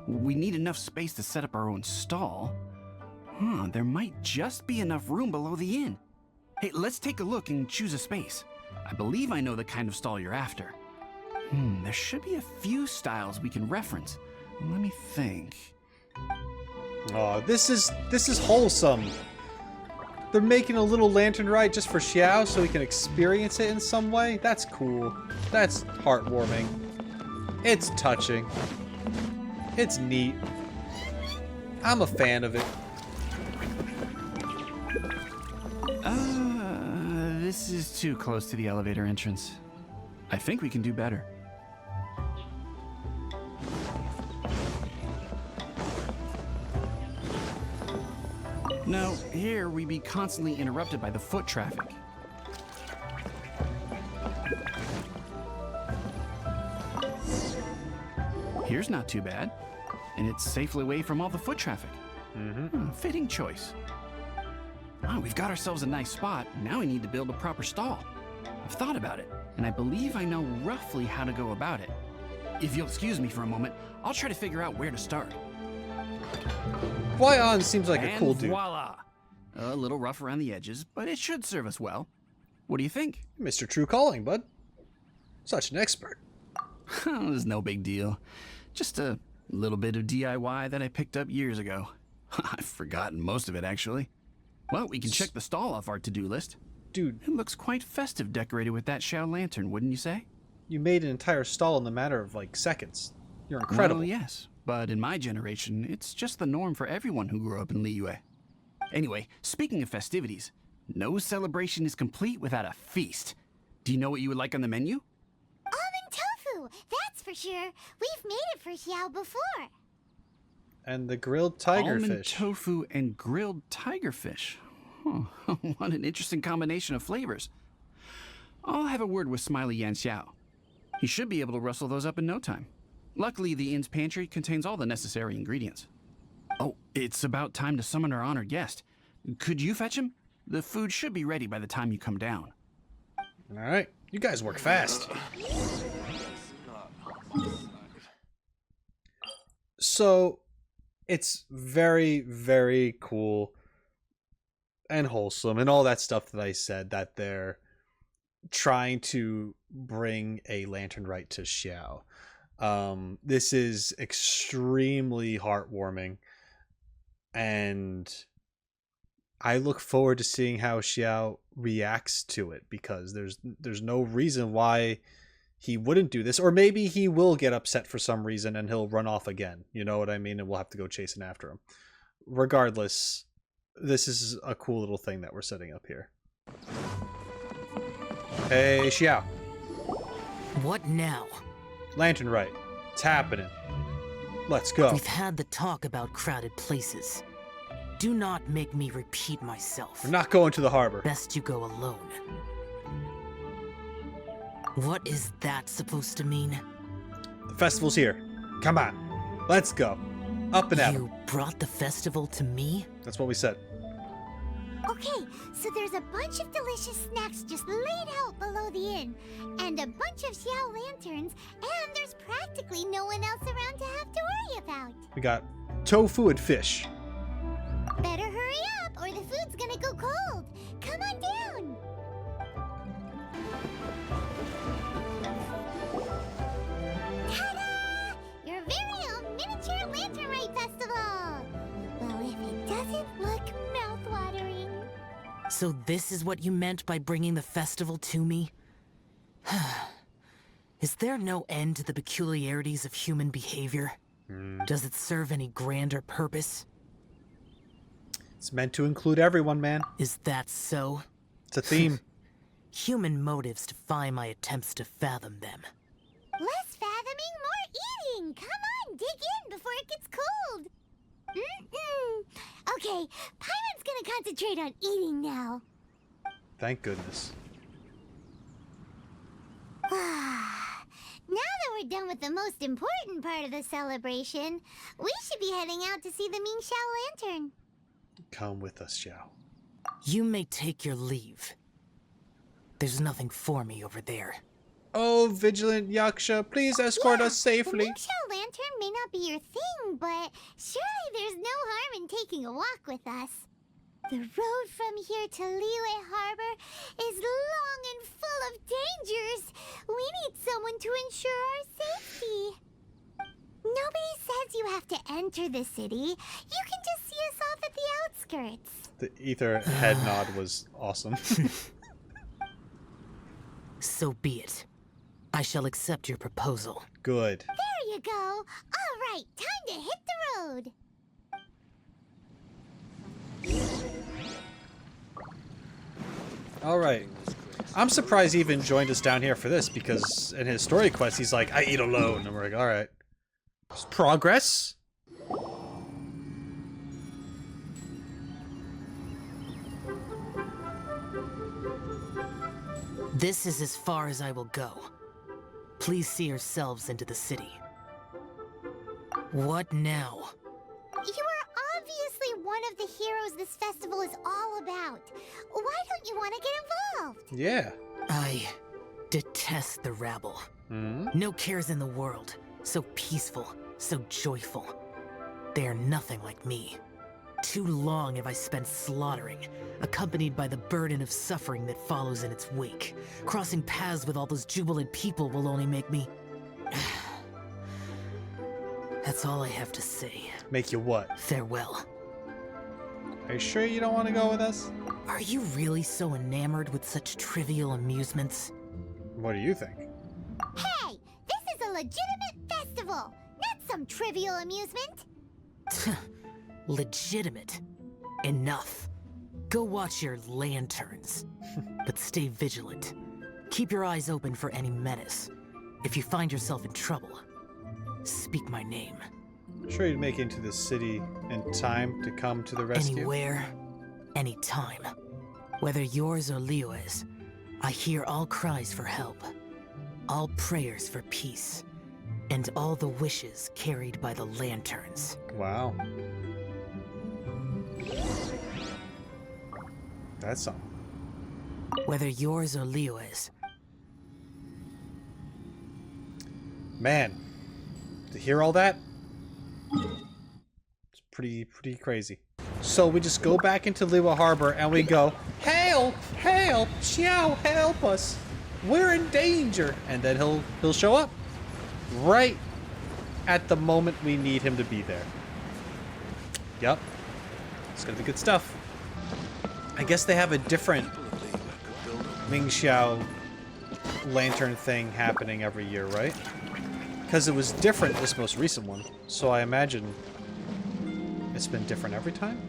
P: We need enough space to set up our own stall. There might just be enough room below the inn. Hey, let's take a look and choose a space. I believe I know the kind of stall you're after. There should be a few styles we can reference. Let me think.
A: Oh, this is wholesome. They're making a little Lantern Rite just for Xiao so he can experience it in some way. That's cool. That's heartwarming. It's touching. It's neat. I'm a fan of it.
P: This is too close to the elevator entrance. I think we can do better. No, here we be constantly interrupted by the foot traffic. Here's not too bad, and it's safely away from all the foot traffic. Fitting choice. Oh, we've got ourselves a nice spot. Now we need to build a proper stall. I've thought about it, and I believe I know roughly how to go about it. If you'll excuse me for a moment, I'll try to figure out where to start.
A: Guayan seems like a cool dude.
P: Voila! A little rough around the edges, but it should serve us well. What do you think?
A: Mr. True Calling, bud. Such an expert.
P: It's no big deal. Just a little bit of DIY that I picked up years ago. I've forgotten most of it, actually. Well, we can check the stall off our to-do list.
A: Dude.
P: It looks quite festive decorated with that Xiao lantern, wouldn't you say?
A: You made an entire stall in the matter of, like, seconds. You're incredible.
P: Well, yes. But in my generation, it's just the norm for everyone who grew up in Liyue. Anyway, speaking of festivities, no celebration is complete without a feast. Do you know what you would like on the menu?
C: Almond tofu! That's for sure. We've made it for Xiao before.
A: And the grilled tigerfish.
P: Almond tofu and grilled tigerfish. Huh. What an interesting combination of flavors. I'll have a word with Smiley Yan Xiao. He should be able to rustle those up in no time. Luckily, the inn's pantry contains all the necessary ingredients. Oh, it's about time to summon our honored guest. Could you fetch him? The food should be ready by the time you come down.
A: All right. You guys work fast. So, it's very, very cool and wholesome and all that stuff that I said, that they're trying to bring a Lantern Rite to Xiao. This is extremely heartwarming, and I look forward to seeing how Xiao reacts to it, because there's no reason why he wouldn't do this. Or maybe he will get upset for some reason and he'll run off again. You know what I mean? And we'll have to go chasing after him. Regardless, this is a cool little thing that we're setting up here. Hey, Xiao.
K: What now?
A: Lantern Rite. It's happening. Let's go.
K: We've had the talk about crowded places. Do not make me repeat myself.
A: We're not going to the harbor.
K: Best you go alone. What is that supposed to mean?
A: The festival's here. Come on. Let's go. Up and at 'em.
K: You brought the festival to me?
A: That's what we said.
C: Okay, so there's a bunch of delicious snacks just laid out below the inn, and a bunch of Xiao lanterns, and there's practically no one else around to have to worry about.
A: We got tofu and fish.
C: Better hurry up, or the food's gonna go cold. Come on down. Ta-da! Your very own miniature Lantern Rite Festival. Well, if it doesn't look mouth-watering.
K: So this is what you meant by bringing the festival to me? Is there no end to the peculiarities of human behavior? Does it serve any grander purpose?
A: It's meant to include everyone, man.
K: Is that so?
A: It's a theme.
K: Human motives defy my attempts to fathom them.
C: Less fathoming, more eating. Come on, dig in before it gets cold. Okay, Paimon's gonna concentrate on eating now.
A: Thank goodness.
C: Now that we're done with the most important part of the celebration, we should be heading out to see the Ming Xiao Lantern.
A: Come with us, Xiao.
K: You may take your leave. There's nothing for me over there.
A: Oh, vigilant Yaksha, please escort us
C: The
A: safely.
C: Ming Xiao Lantern may not be your thing, but surely there's no harm in taking a walk with us. The road from here to Liyue Harbor is long and full of dangers. We need someone to ensure our safety. Nobody says you have to enter the city. You can just see us off at the outskirts.
A: The ether head nod was awesome.
K: So be it. I shall accept your proposal.
A: Good.
C: There you go. All right, time to hit the road.
A: All right. I'm surprised he even joined us down here for this, because in his story quest, he's like, I eat alone. And we're like, all right. Progress?
K: This is as far as I will go. Please see yourselves into the city. What now?
C: You are obviously one of the heroes this festival is all about. Why don't you want to get involved?
A: Yeah.
K: I detest the rabble. No cares in the world. So peaceful, so joyful. They are nothing like me. Too long have I spent slaughtering, accompanied by the burden of suffering that follows in its wake. Crossing paths with all those jubilant people will only make me... That's all I have to say.
A: Make you what?
K: Farewell.
A: Are you sure you don't want to go with us?
K: Are you really so enamored with such trivial amusements?
A: What do you think?
C: Hey, this is a legitimate festival, not some trivial amusement.
K: Legitimate. Enough. Go watch your lanterns. But stay vigilant. Keep your eyes open for any menace. If you find yourself in trouble, speak my name.
A: Sure you'd make it into the city in time to come to the rescue?
K: Anywhere, anytime. Whether yours or Liyue's, I hear all cries for help. All prayers for peace. And all the wishes carried by the lanterns.
A: Wow. That's something.
K: Whether yours or Liyue's.
A: Man, to hear all that, it's pretty crazy. So we just go back into Liyue Harbor and we go, help, help, Xiao, help us. We're in danger. And then he'll show up right at the moment we need him to be there. Yep. It's gonna be good stuff. I guess they have a different Ming Xiao lantern thing happening every year, right? Because it was different this most recent one, so I imagine it's been different every time?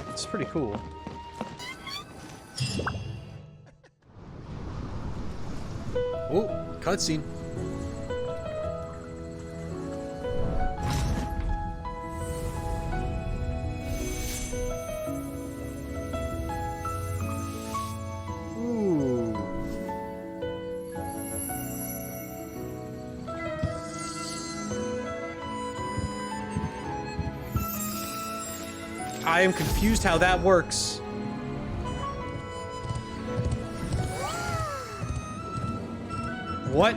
A: It's pretty cool. Oh, cutscene. Ooh. I am confused how that works. What?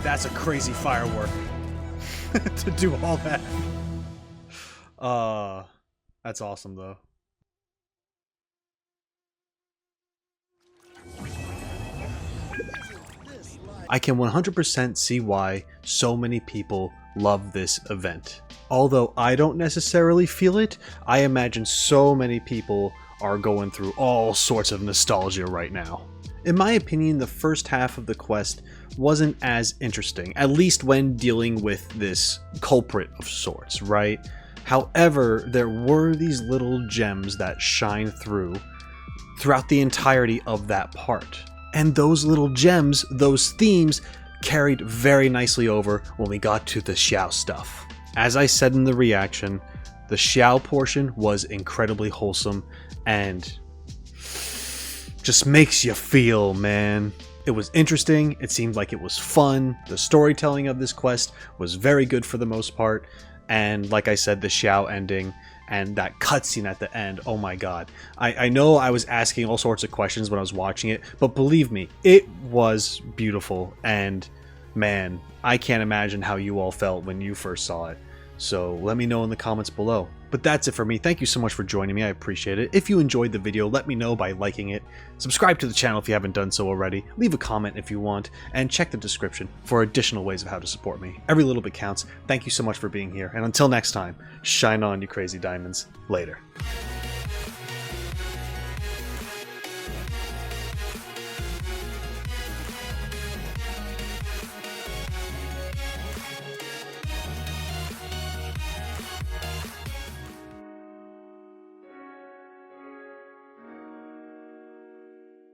A: That's a crazy firework to do all that. That's awesome though. I can 100% see why so many people love this event. Although I don't necessarily feel it, I imagine so many people are going through all sorts of nostalgia right now. In my opinion, the first half of the quest wasn't as interesting, at least when dealing with this culprit of sorts, right? However, there were these little gems that shine throughout the entirety of that part. And those little gems, those themes, carried very nicely over when we got to the Xiao stuff. As I said in the reaction, the Xiao portion was incredibly wholesome and just makes you feel, man. It was interesting, it seemed like it was fun, the storytelling of this quest was very good for the most part, and like I said, the Xiao ending and that cutscene at the end, oh my god. I know I was asking all sorts of questions when I was watching it, but believe me, it was beautiful, and man, I can't imagine how you all felt when you first saw it. So let me know in the comments below. But that's it for me. Thank you so much for joining me. I appreciate it. If you enjoyed the video, let me know by liking it. Subscribe to the channel if you haven't done so already. Leave a comment if you want. And check the description for additional ways of how to support me. Every little bit counts. Thank you so much for being here. And until next time, shine on, you crazy diamonds. Later.